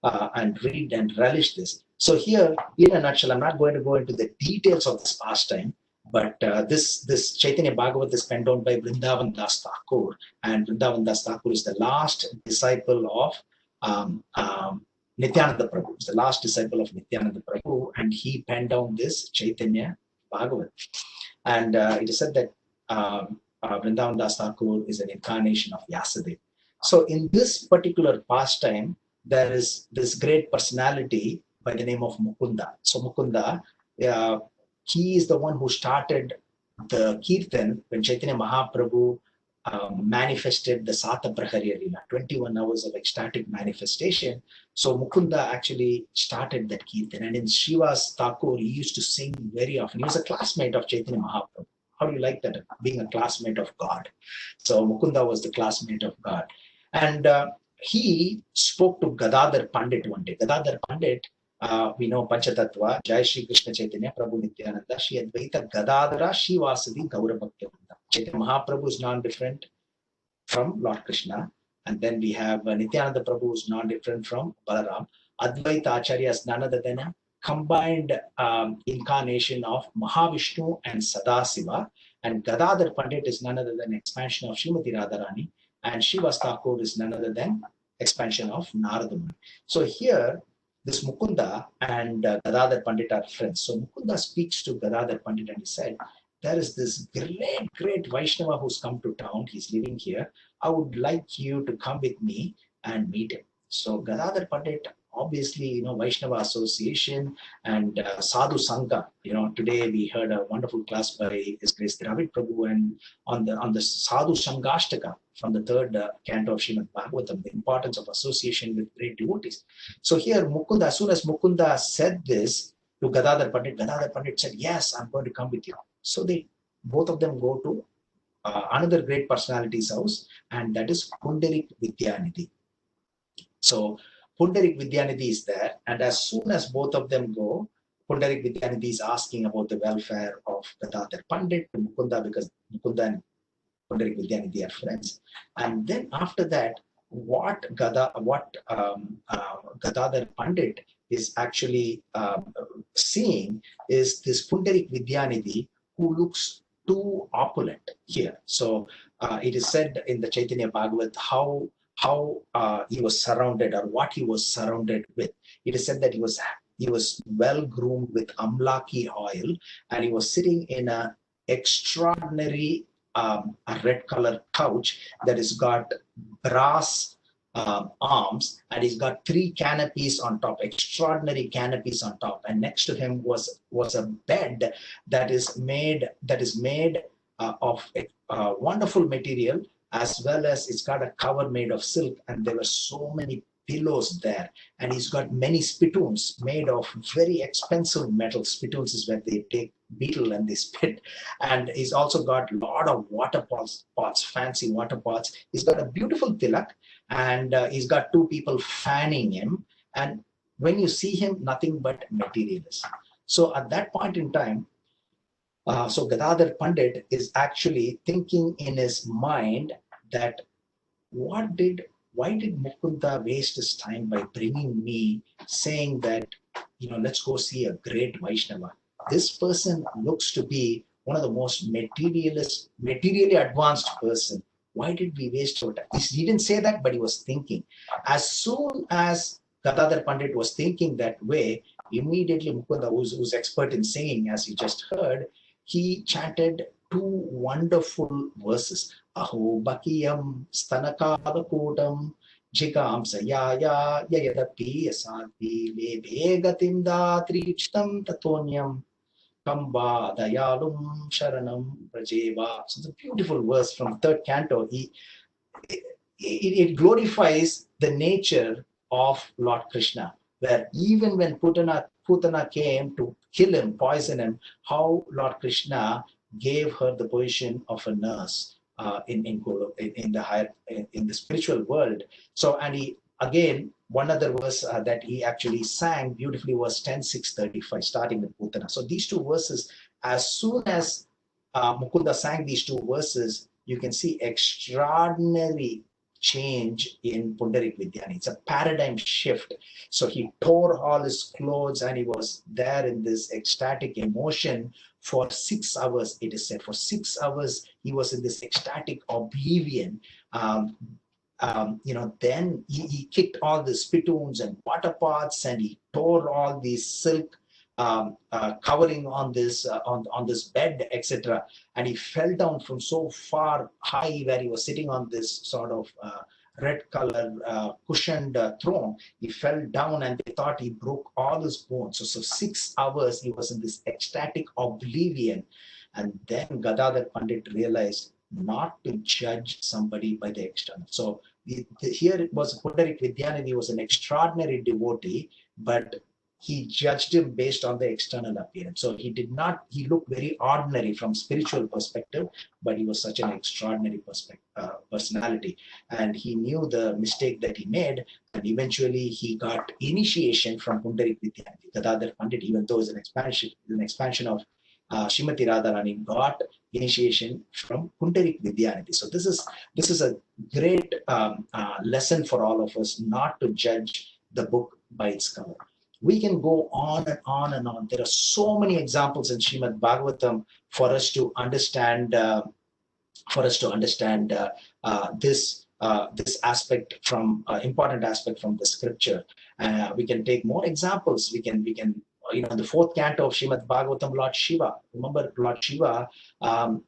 and read and relish this. So here, in a nutshell, I'm not going to go into the details of this pastime, but this Chaitanya Bhagavat is penned down by Vrindavan Das Thakur, and Vrindavan Das Thakur is the last disciple of Nityananda Prabhu. It's the last disciple of Nityananda Prabhu, and he penned down this Chaitanya Bhagavat. And it is said that Vrindavan Das Thakur is an incarnation of Vyasadeva. So in this particular pastime, there is this great personality by the name of Mukunda. So Mukunda, he is the one who started the Kirtan when Chaitanya Mahaprabhu manifested the Sata Prahariya Leela, 21 hours of ecstatic manifestation. So Mukunda actually started that Kirtan. And in Shiva's Thakur, he used to sing very often. He was a classmate of Chaitanya Mahaprabhu. How do you like that, being a classmate of God? So Mukunda was the classmate of God. And he spoke to Gadadhar Pandit one day. Gadadhar Pandit, we know Panchatattva, Jai Shri Krishna Chaitanya, Prabhu Nityananda, Shri Advaita Gadadhara, Shri Vasadi, Gaura Bhaktivedanta. Chaitanya Mahaprabhu is non-different from Lord Krishna. And then we have Nityananda Prabhu is non-different from Balaram. Advaita Acharya is none other than a combined incarnation of Mahavishnu and Sadasiva. And Gadadhar Pandit is none other than expansion of Srimati Radharani. And Srivas Thakur is none other than expansion of Narada Muni. So here, this Mukunda and Gadadhar Pandit are friends. So Mukunda speaks to Gadadhar Pandit and he said, there is this great Vaishnava who's come to town. He's living here. I would like you to come with me and meet him. So Gadadhar Pandit, obviously, Vaishnava Association and Sadhu Sangha. Today we heard a wonderful class by His Grace Dravid Prabhu and on the Sadhu Sangashtaka from the third canto of Srimad Bhagavatam, the importance of association with great devotees. So here Mukunda, as soon as Mukunda said this to Gadadhar Pandit said, yes, I'm going to come with you. So both of them go to another great personality's house, and that is Pundarik Vidyanidhi. So Pundarik Vidyanidhi is there, and as soon as both of them go, Pundarik Vidyanidhi is asking about the welfare of Gadadhar Pandit to Mukunda, because Mukunda and Pundarik Vidyanidhi are friends. And then after that, what Gadadhar Pandit is actually seeing is this Pundarik Vidyanidhi who looks too opulent here. So it is said in the Chaitanya Bhagavat how he was surrounded, or what he was surrounded with. It is said that he was well groomed with amlaki oil, and he was sitting in a extraordinary a red color couch that has got brass arms, and he's got 3 canopies on top, extraordinary canopies on top, and next to him was a bed that is made of a wonderful material, as well as it's got a cover made of silk, and there were so many pillows there, and he's got many spittoons made of very expensive metal. Spittoons is where they take beetle and they spit, and he's also got a lot of water pots, fancy water pots. He's got a beautiful tilak, and he's got 2 people fanning him, and when you see him, nothing but materialism. So at that point in time, so Gadadhar Pandit is actually thinking in his mind that why did Mukunda waste his time by bringing me, saying that, let's go see a great Vaishnava. This person looks to be one of the most materially advanced person. Why did we waste our time? He didn't say that, but he was thinking. As soon as Gadadhar Pandit was thinking that way, immediately Mukunda, who's expert in singing, as you just heard, he chanted 2 wonderful verses. Aho bakiyam stanakadakotam jigam sayaya yayadapi asati lebe gatinda trichtam tatonyam kamba dayalum sharanam prajeva. So it's a beautiful verse from 3rd canto. It glorifies the nature of Lord Krishna, where even when put Putana came to kill him, poison him, how Lord Krishna gave her the position of a nurse in the higher in the spiritual world. So, and he again one other verse that he actually sang beautifully was 10:6:35, starting with Putana. So these two verses, as soon as Mukunda sang these two verses, you can see extraordinary change in Pundarik Vidyani. It's a paradigm shift. So he tore all his clothes and he was there in this ecstatic emotion for 6 hours, it is said. For 6 hours, he was in this ecstatic oblivion. Then he kicked all the spittoons and water pots, and he tore all these silk covering on this bed, etc. And he fell down from so far high where he was sitting on this sort of red color cushioned throne. He fell down and they thought he broke all his bones. So 6 hours he was in this ecstatic oblivion. And then Gadadhar Pandit realized not to judge somebody by the external. So here it was Pundarik Vidyanidhi was an extraordinary devotee, but he judged him based on the external appearance. So he looked very ordinary from spiritual perspective, but he was such an extraordinary personality. And he knew the mistake that he made, and eventually he got initiation from Pundarik Vidyanidhi. Gadadhar Pandit, even though it's an expansion of Srimati Radharani, got initiation from Pundarik Vidyanidhi. So this is a great lesson for all of us, not to judge the book by its cover. We can go on and on and on. There are so many examples in Srimad Bhagavatam for us to understand this aspect from important aspect from the scripture. We can take more examples. We can in the fourth canto of Srimad Bhagavatam, Lord Shiva. Remember, Lord Shiva,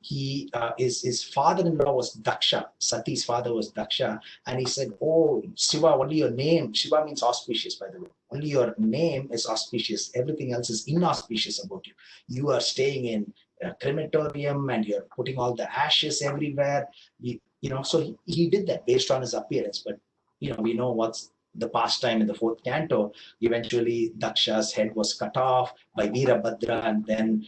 his father-in-law was Daksha. Sati's father was Daksha, and he said, "Oh, Shiva, only your name." Shiva means auspicious, by the way. Only your name is auspicious. Everything else is inauspicious about you. You are staying in a crematorium and you're putting all the ashes everywhere. So he did that based on his appearance. But we know what's the pastime in the fourth canto. Eventually, Daksha's head was cut off by Veerabhadra, and then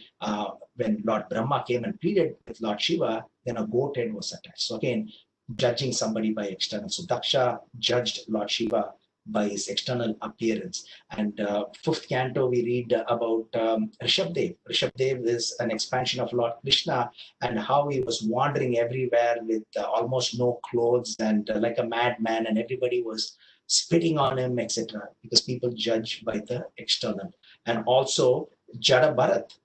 when Lord Brahma came and pleaded with Lord Shiva, then a goat head was attached. So again, judging somebody by external. So Daksha judged Lord Shiva by his external appearance. And fifth canto, we read about Rishabdev. Rishabdev is an expansion of Lord Krishna, and how he was wandering everywhere with almost no clothes and like a madman, and everybody was spitting on him, etc. Because people judge by the external. And also Jada Bharat.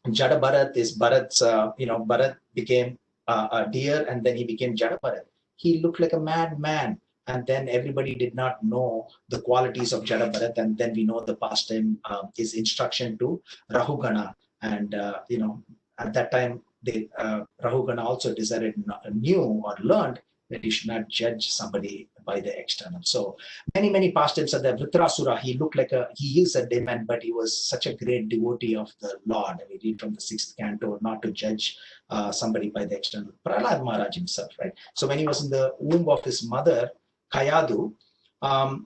Jada Bharat is Bharat's, Bharat became a deer, and then he became Jada Bharat. He looked like a madman. And then everybody did not know the qualities of Jada Bharat. And then we know the pastime is instruction to Rahugana. And, at that time, Rahugana also knew or learned that you should not judge somebody by the external. So many pastimes are there. Vritrasura, he is a demon, but he was such a great devotee of the Lord. We read from the 6th canto, not to judge somebody by the external. Prahlad Maharaj himself, right? So when he was in the womb of his mother, Kayadu,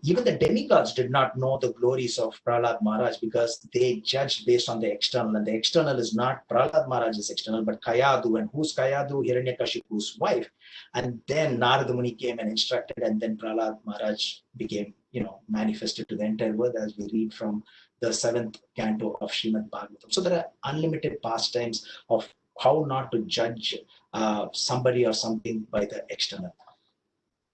even the demigods did not know the glories of Prahlad Maharaj, because they judged based on the external, and the external is not Prahlad Maharaj's external, but Kayadu. And who's Kayadu? Hiranyakashipu's wife. And then Narada Muni came and instructed, and then Prahlad Maharaj became, manifested to the entire world, as we read from the 7th canto of Srimad Bhagavatam. So there are unlimited pastimes of how not to judge somebody or something by the external.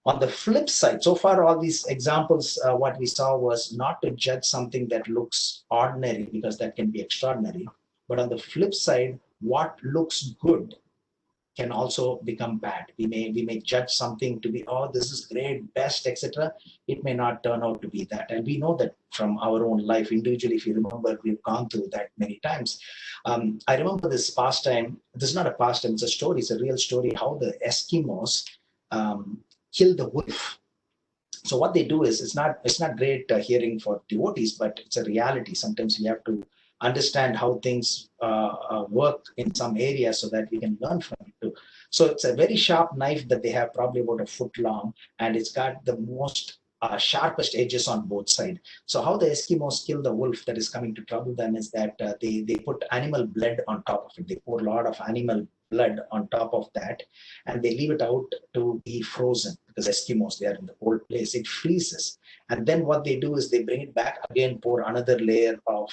On the flip side, so far all these examples, what we saw was not to judge something that looks ordinary, because that can be extraordinary. But on the flip side, what looks good can also become bad. We may judge something to be, oh, this is great, best, etc. It may not turn out to be that. And we know that from our own life individually. If you remember, we've gone through that many times. I remember this pastime. This is not a pastime, it's a story. It's a real story, how the Eskimos kill the wolf. So what they do is, it's not great hearing for devotees, but it's a reality. Sometimes we have to understand how things work in some areas so that we can learn from it too. So it's a very sharp knife that they have, probably about a foot long, and it's got the most sharpest edges on both sides. So how the Eskimos kill the wolf that is coming to trouble them is that they put animal blood on top of it. They pour a lot of animal blood on top of that, and they leave it out to be frozen, because Eskimos, they are in the cold place, it freezes. And then what they do is they bring it back again, pour another layer of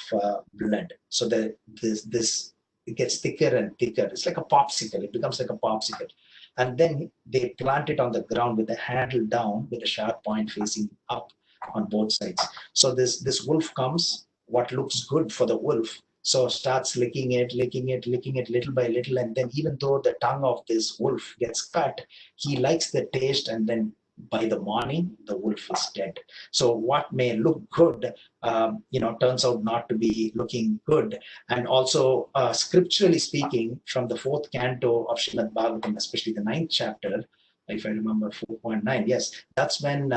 blood. So that this it gets thicker and thicker. It's like a popsicle. It becomes like a popsicle. And then they plant it on the ground with the handle down, with a sharp point facing up on both sides. So this wolf comes, what looks good for the wolf, so starts licking it little by little. And then even though the tongue of this wolf gets cut, he likes the taste, and then by the morning, the wolf is dead. So what may look good, turns out not to be looking good. And also, scripturally speaking, from the 4th canto of Srimad Bhagavatam, especially the 9th chapter, if I remember 4.9, yes, that's when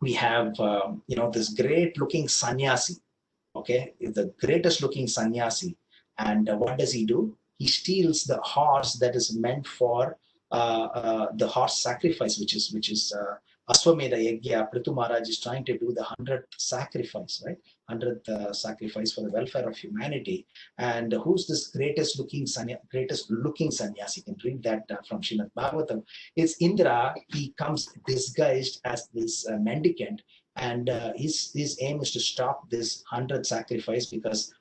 we have, this great looking sannyasi, okay, the greatest looking sannyasi. And what does he do? He steals the horse that is meant for the horse sacrifice, which is Aswamedha Yajna. Prithu Maharaj is trying to do the 100th sacrifice, right? 100th sacrifice for the welfare of humanity. And who's this greatest looking sannyasi? You can read that from Srimad Bhagavatam. It's Indra. He comes disguised as this mendicant, and his aim is to stop this 100th sacrifice, because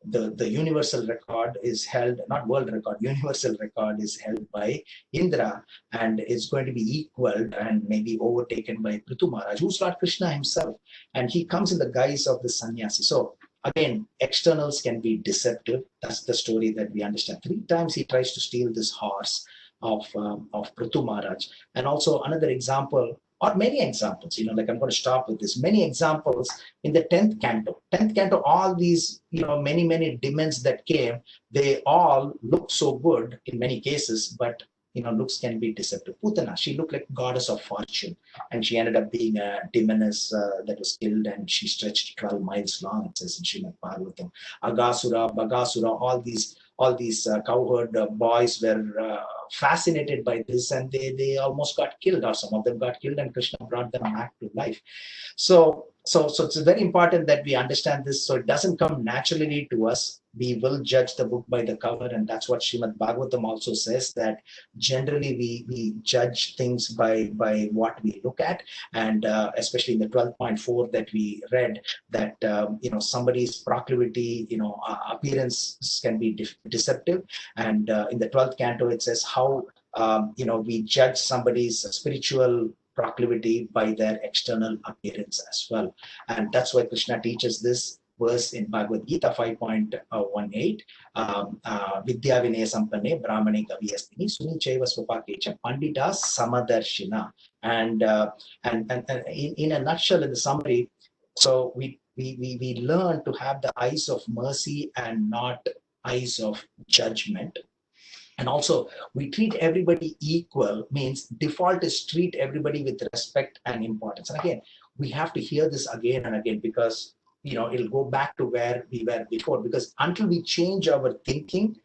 the universal record is held, not world record, universal record is held by Indra, and it's going to be equaled and maybe overtaken by Prithu Maharaj, who's Lord Krishna himself. And he comes in the guise of the sannyasi. So again, externals can be deceptive. That's the story that we understand. 3 times he tries to steal this horse of Prithu Maharaj. And also another example, or many examples, like I'm going to stop with this, many examples in the 10th canto. 10th canto, all these, many demons that came, they all look so good in many cases, but, looks can be deceptive. Putana, she looked like goddess of fortune, and she ended up being a demoness that was killed, and she stretched 12 miles long, it says in Srimad Bhagavatam. Agasura, Bagasura, all these cowherd boys were fascinated by this, and they almost got killed, or some of them got killed, and Krishna brought them back to life. So it's very important that we understand this, so it doesn't come naturally to us. We will judge the book by the cover, and that's what Srimad Bhagavatam also says, that generally we judge things by what we look at. And especially in the 12.4 that we read, that somebody's proclivity, appearance can be deceptive. And in the 12th canto, it says how we judge somebody's spiritual proclivity by their external appearance as well. And that's why Krishna teaches this verse in Bhagavad Gita 5.18, Vidya Vinaya Sampanne Brahmane Gaviyastini Suni Chaiva Swapakecha Pandita Samadarshina. And in a nutshell, in the summary, so we learn to have the eyes of mercy and not eyes of judgment. And also, we treat everybody equal, means default is treat everybody with respect and importance. And again, we have to hear this again and again, because it'll go back to where we were before. Because until we change our thinking,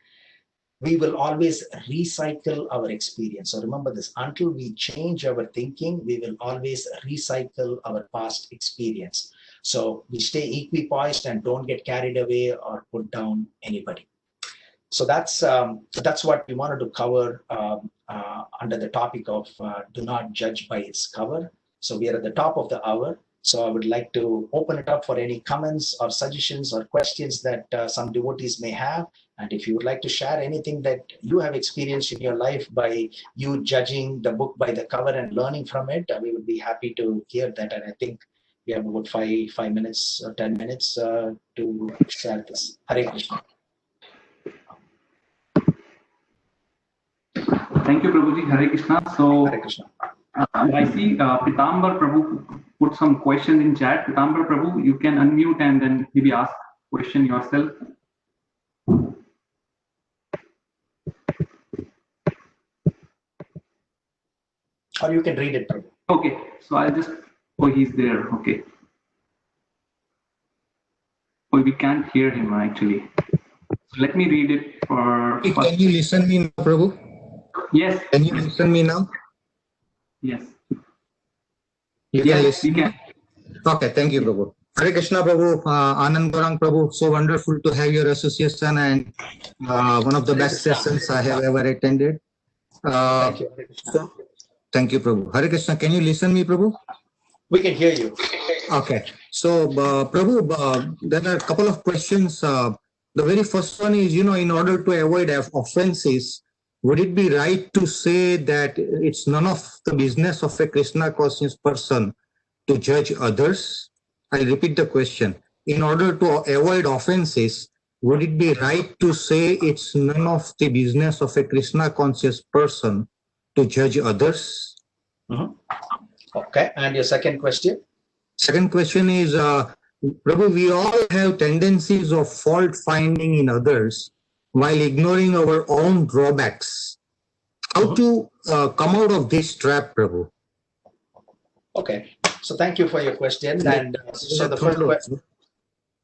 we will always recycle our experience. So remember this, until we change our thinking, we will always recycle our past experience. So we stay equipoised and don't get carried away or put down anybody. So that's what we wanted to cover under the topic of do not judge by its cover. So we are at the top of the hour. So I would like to open it up for any comments or suggestions or questions that some devotees may have. And if you would like to share anything that you have experienced in your life by you judging the book by the cover and learning from it, we would be happy to hear that. And I think we have about 5 minutes or 10 minutes to share this. Hare Krishna. Thank you, Prabhuji. Hare Krishna. So, Hare Krishna. I see Pitambar Prabhu put some questions in chat. Pitambar Prabhu, you can unmute and then maybe ask question yourself. Or you can read it, Prabhu. Okay, so I'll just, he's there. Okay. We can't hear him actually. So let me read it for. Can you listen me now, Prabhu? Yes. Can you listen me now? Yes. You Yes, can listen. we can. Okay, thank you, Prabhu. Hare Krishna, Prabhu. Ananda Gauranga Prabhu. So wonderful to have your association, and one of the Hare best Krishna. sessions I have ever attended. Thank you, Hare Krishna. So, thank you, Prabhu. Hare Krishna, can you listen me, Prabhu? We can hear you. Okay. So, Prabhu, there are a couple of questions. The very first one is, in order to avoid offenses, would it be right to say that it's none of the business of a Krishna conscious person to judge others? I'll repeat the question. In order to avoid offenses, would it be right to say it's none of the business of a Krishna conscious person to judge others? Okay. And your second question? Second question is, Prabhu, we all have tendencies of fault finding in others while ignoring our own drawbacks. How to come out of this trap, Prabhu? Okay. So thank you for your question. And so the first question.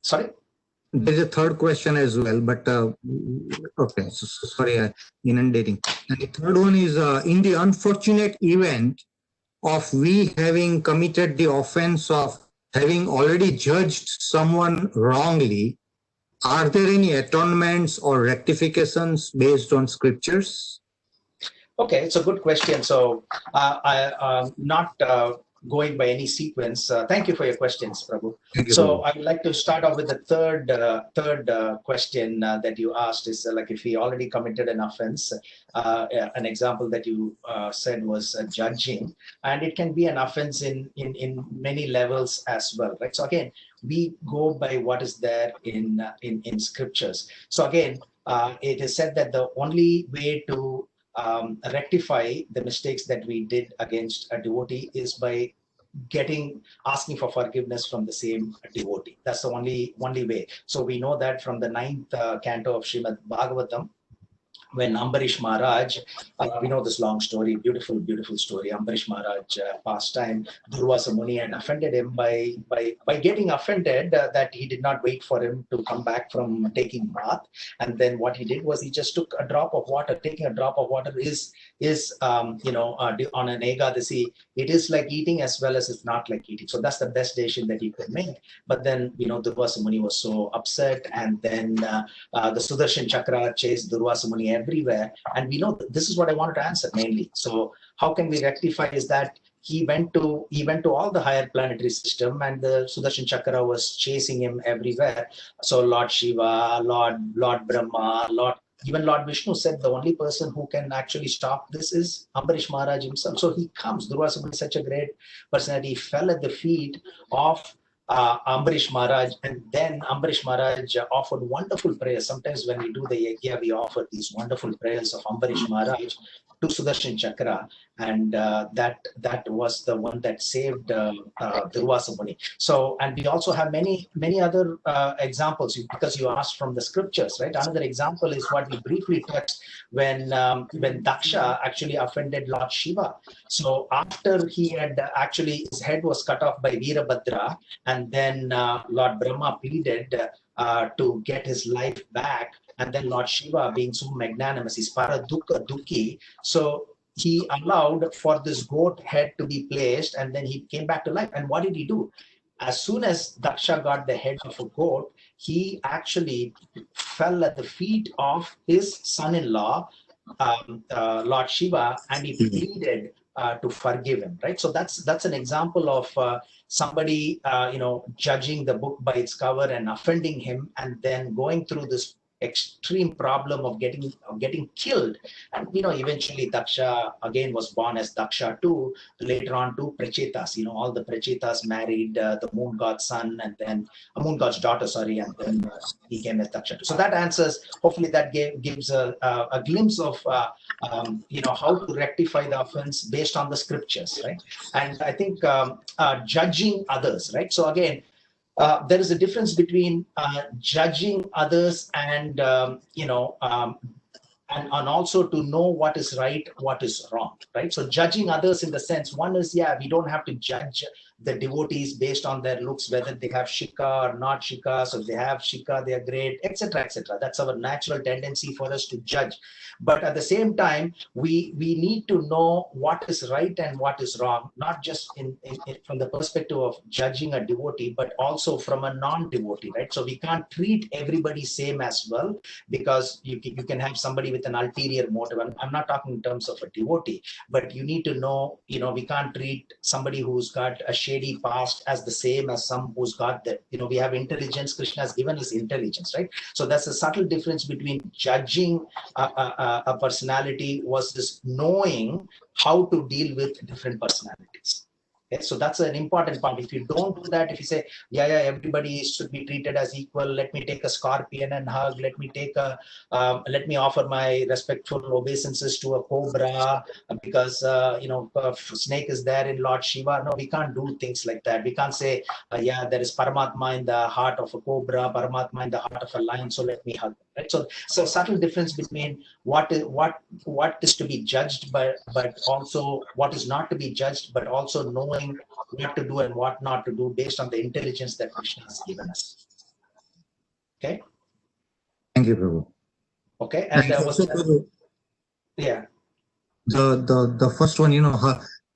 Sorry? There's a third question as well, but okay, so sorry, inundating. And the third one is, in the unfortunate event of we having committed the offense of having already judged someone wrongly, are there any atonements or rectifications based on scriptures? Okay, it's a good question. So not going by any sequence. Thank you for your questions, Prabhu. So I would like to start off with the third question that you asked is like if he already committed an offense. An example that you said was judging, and it can be an offense in many levels as well, right? So again, we go by what is there in scriptures. So again, it is said that the only way to rectify the mistakes that we did against a devotee is by asking for forgiveness from the same devotee. That's the only way. So we know that from the 9th canto of Srimad Bhagavatam, when Ambarish Maharaj, we know this long story, beautiful story. Ambarish Maharaj past time, Durvasa Muni had offended him by getting offended that he did not wait for him to come back from taking bath. And then what he did was he just took a drop of water. Taking a drop of water is on an Ekadasi, it is like eating as well as it's not like eating. So that's the best decision that he could make. But then, Durvasa Muni was so upset, and then the Sudarshan Chakra chased Durvasa Muni everywhere. And we know this is what I wanted to answer mainly. So how can we rectify is that he went to all the higher planetary system, and the Sudarshan Chakra was chasing him everywhere. So Lord Shiva, Lord Brahma, even Lord Vishnu said the only person who can actually stop this is Ambarish Maharaj himself. So he comes. Durvasa Muni is such a great personality. He fell at the feet of Ambarish Maharaj, and then Ambarish Maharaj offered wonderful prayers. Sometimes when we do the yajna, we offer these wonderful prayers of Ambarish Maharaj to Sudarshan Chakra, and that was the one that saved Durvasa Muni. So, and we also have many other examples, because you asked from the scriptures, right? Another example is what we briefly touched when Daksha actually offended Lord Shiva. So after he had his head was cut off by Veerabhadra, and then Lord Brahma pleaded to get his life back. And then Lord Shiva, being so magnanimous, he's Paradukha Dukhi. So he allowed for this goat head to be placed, and then he came back to life. And what did he do? As soon as Daksha got the head of a goat, he actually fell at the feet of his son-in-law, Lord Shiva, and he pleaded to forgive him, right? So that's an example of somebody judging the book by its cover and offending him, and then going through this extreme problem of getting killed. And eventually Daksha again was born as Daksha too, later on to Prachetas. All the Prachetas married the moon god's son, and then a moon god's daughter, sorry, and then he came as Daksha too. So that answers, hopefully that gives a glimpse of how to rectify the offense based on the scriptures, right? And I think judging others, right? So again, there is a difference between judging others and and also to know what is right, what is wrong, right? So judging others in the sense, one is, we don't have to judge the devotees based on their looks, whether they have shikha or not shikha. So if they have shikha, they are great, etc., etc. That's our natural tendency for us to judge. But at the same time, we need to know what is right and what is wrong, not just from the perspective of judging a devotee, but also from a non-devotee, right? So we can't treat everybody same as well, because you can have somebody with an ulterior motive. I'm not talking in terms of a devotee, but you need to know, we can't treat somebody who's got a shady past as the same as some who's got that. We have intelligence. Krishna has given us intelligence, right? So that's a subtle difference between judging a personality versus knowing how to deal with different personalities. Okay, so that's an important part. If you don't do that, if you say, yeah, everybody should be treated as equal, let me take a scorpion and hug, let me offer my respectful obeisances to a cobra because snake is there in Lord Shiva. No, we can't do things like that. We can't say, yeah, there is Paramatma in the heart of a cobra, Paramatma in the heart of a lion, so let me hug them, right? So subtle difference between what is to be judged, but also what is not to be judged, but also knowing what to do and what not to do based on the intelligence that Krishna has given us. Okay. Thank you, Prabhu. Okay, and yeah. The first one,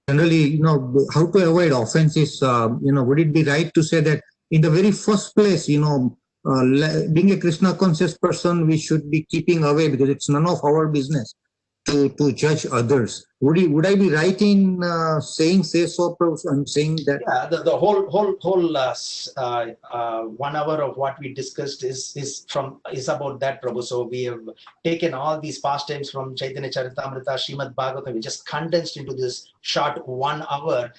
generally, how to avoid offenses. Would it be right to say that in the very first place, being a Krishna conscious person, we should be keeping away, because it's none of our business to judge others. Would I be right in saying so? I'm saying that. Yeah, the whole 1 hour of what we discussed is about that, Prabhu. So we have taken all these pastimes from Chaitanya Charitamrita, Srimad Bhagavatam. We just condensed into this short 1 hour.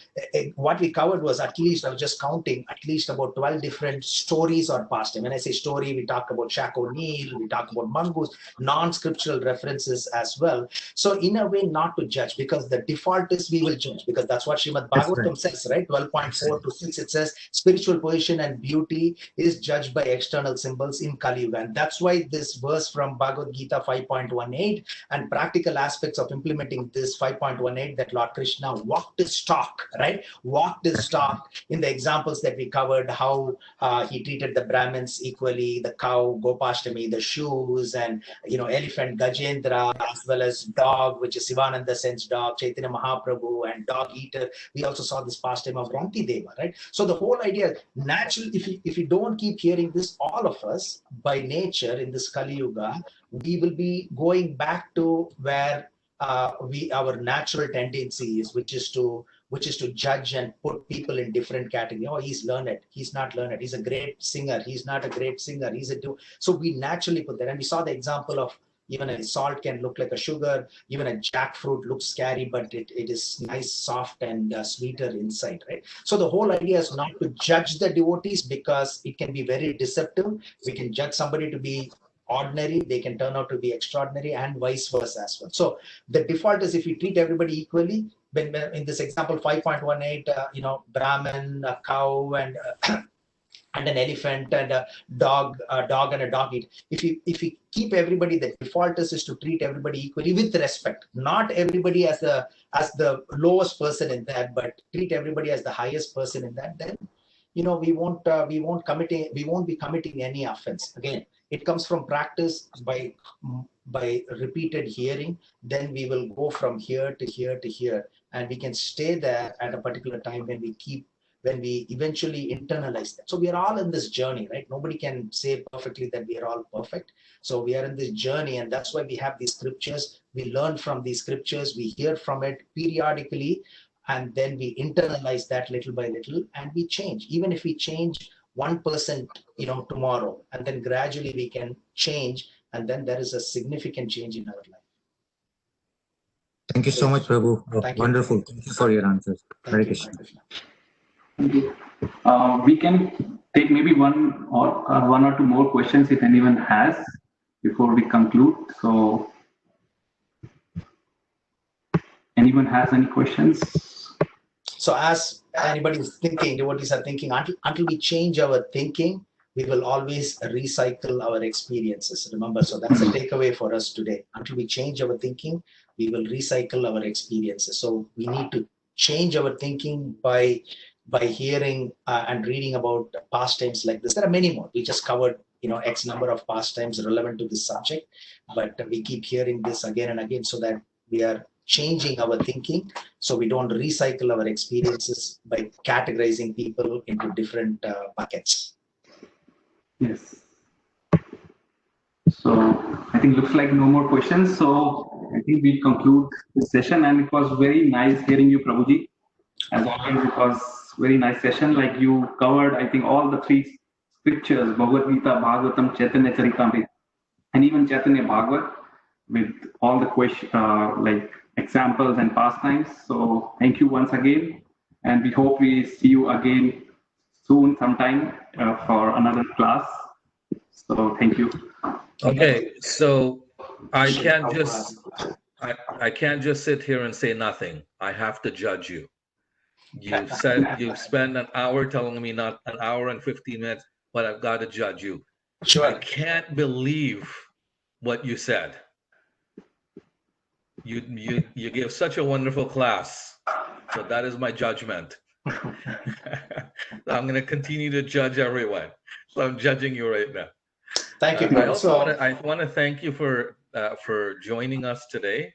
What we covered was, at least, I was just counting, at least about 12 different stories or pastime. When I say story, we talk about Shaq O'Neal, we talk about mongoose, non-scriptural references as well. So in a way, not to judge, because the default is we will judge, because that's what Srimad Bhagavatam says, right? 12.4 to 6, it says spiritual position and beauty is judged by external symbols in Kali Yuga. And that's why this verse from Bhagavad Gita 5.18 and practical aspects of implementing this 5.18, that Lord Krishna walked his talk, right? Walked his talk in the examples that we covered, how he treated the Brahmins equally, the cow, Gopashtami, the shoes, and elephant Gajendra, as well as dog, which is Sivananda Sen's dog, Chaitanya Mahaprabhu, and dog eater. We also saw this pastime of Ranti Deva, right? So the whole idea, naturally, if you don't keep hearing this, all of us, by nature, in this Kali Yuga, we will be going back to where our natural tendency is, which is to judge and put people in different categories. Oh, he's learned, he's not learned, he's a great singer, he's not a great singer, so we naturally put that. And we saw the example of, even a salt can look like a sugar, even a jackfruit looks scary, but it is nice, soft, and sweeter inside, right? So the whole idea is not to judge the devotees, because it can be very deceptive. We can judge somebody to be ordinary, they can turn out to be extraordinary, and vice versa as well. So the default is, if we treat everybody equally, when in this example 5.18, Brahmin, a cow, and and an elephant, and a dog and a dog eat. If you keep everybody, the default is to treat everybody equally with respect. Not everybody as the lowest person in that, but treat everybody as the highest person in that. Then we won't be committing any offense. Again, it comes from practice, by repeated hearing. Then we will go from here to here to here, and we can stay there at a particular time when we eventually internalize that. So we are all in this journey, right? Nobody can say perfectly that we are all perfect. So we are in this journey, and that's why we have these scriptures. We learn from these scriptures, we hear from it periodically, and then we internalize that little by little, and we change. Even if we change 1%, tomorrow, and then gradually we can change, and then there is a significant change in our life. Thank you so much, Prabhu. Wonderful. Thank you for your answers. Hare Krishna. Thank you. We can take maybe one or two more questions if anyone has, before we conclude. So, anyone has any questions? So as anybody is thinking, devotees are thinking, until we change our thinking, we will always recycle our experiences. Remember, so that's a takeaway for us today. Until we change our thinking, we will recycle our experiences. So we need to change our thinking by by hearing and reading about pastimes like this. There are many more. We just covered, X number of pastimes relevant to this subject, but we keep hearing this again and again so that we are changing our thinking, so we don't recycle our experiences by categorizing people into different buckets. Yes. So I think looks like no more questions. So I think we conclude this session, and it was very nice hearing you, Prabhuji. As always, it was very nice session. Like you covered, I think all the three scriptures: Bhagavad Gita, Bhagavatam, Chaitanya Charitamrita, and even Chaitanya Bhagavat, with all the like examples and pastimes. So thank you once again, and we hope we see you again soon, sometime for another class. So thank you. Okay, so I can't just sit here and say nothing. I have to judge you. You've spent an hour telling me, not an hour and 15 minutes, but I've got to judge you. Sure. I can't believe what you said. You give such a wonderful class. So that is my judgment. I'm going to continue to judge everyone. So I'm judging you right now. Thank you. I also want to thank you for joining us today.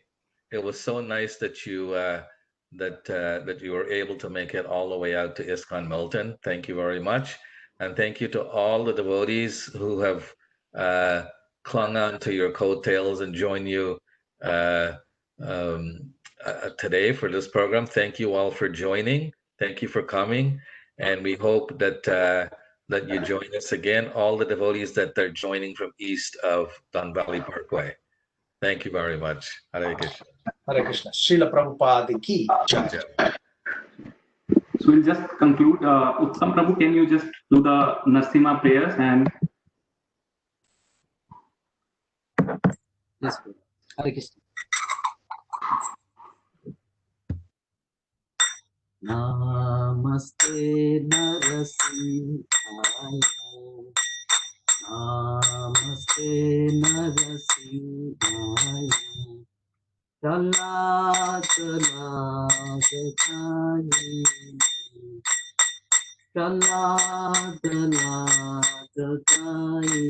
It was so nice that you that you were able to make it all the way out to ISKCON Milton. Thank you very much, and thank you to all the devotees who have clung on to your coattails and joined you today for this program. Thank you all for joining. Thank you for coming, and we hope that that you join us again. All the devotees that are joining from east of Don Valley Parkway. Thank you very much. Hare Krishna. Hare Krishna. Srila Prabhupada ki jai. So we'll just conclude. Uttam Prabhu, can you just do the Narasimha prayers and? Yes, Hare Krishna. Namaste Narasimhaya. Namaste Narasimhaya. Chala chala jataye. Chala chala jataye.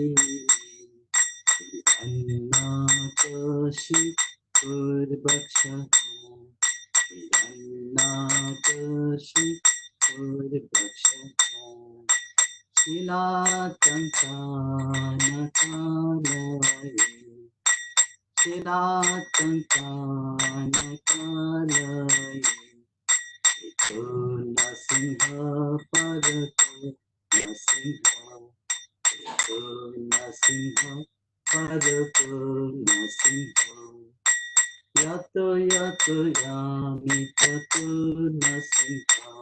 Annakashi Purvaksha. Annakashi Purvaksha. Shila Tantana Kalaye. Shila Tantana Kalaye. Ito Nasimha Parato Nasimha. Ito Nasimha Parato Nasimha. Yato yato yami tato Nasimha.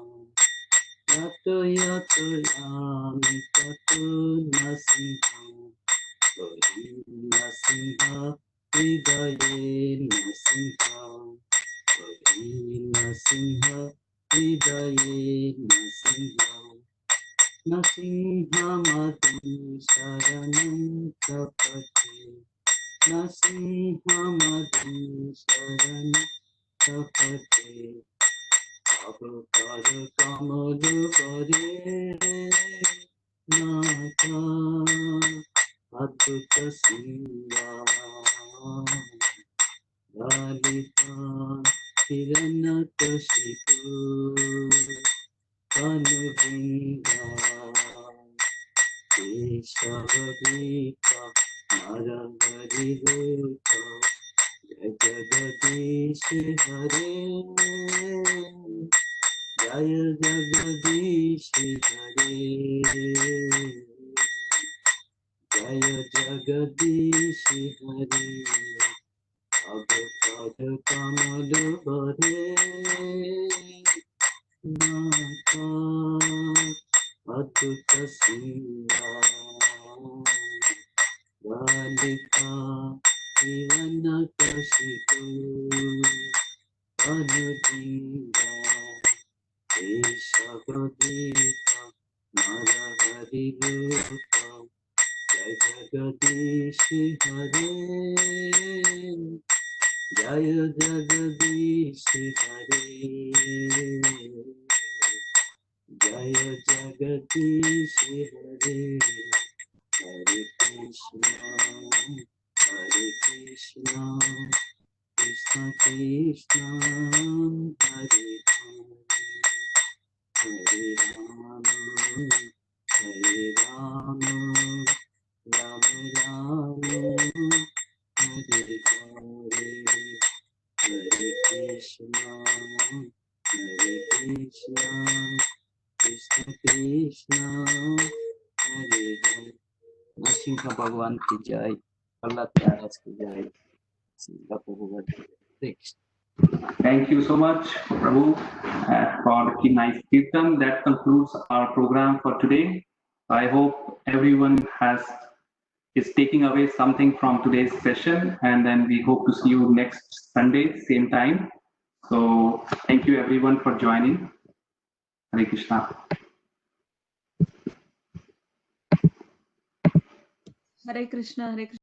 Yato yato yami tato Nasimha. Gori Nasimha Hridaye Nasimha. Gori Nasimha Hridaye Nasimha. Nasimha Madhu Sharanam Tapate. Nasimha Madhu Sharanam Tapate. Prabhupada Kamalu Pare Nata Adhuta Singha Lalita Hiranakashipu Kanuvrinda Keshavadita Naravari Rupa Jagadish Hare Jaya Jagadish Hare Jaya Jagadish Hare Prabhupada Kamalu Hare Nata Adhuta Singha Lalita Hiranakashipu Anudinda Keshavadita Narahari Rupa Jagadish Hare Jaya Jagadish Hare जय जगदीश हरे हरे कृष्णा कृष्ण कृष्ण हरे हरे राम राम राम हरे हरे हरे कृष्णा कृष्ण कृष्ण हरे हरे। नरसिंह भगवान की जय, अल्लाह महाराज की जय, श्रील प्रभुपाद की जय। Next. Thank you so much, Prabhu, for the nice kirtan. That concludes our program for today. I hope everyone is taking away something from today's session, and then we hope to see you next Sunday, same time. So thank you everyone for joining. Hare Krishna. Hare Krishna, Hare Krishna.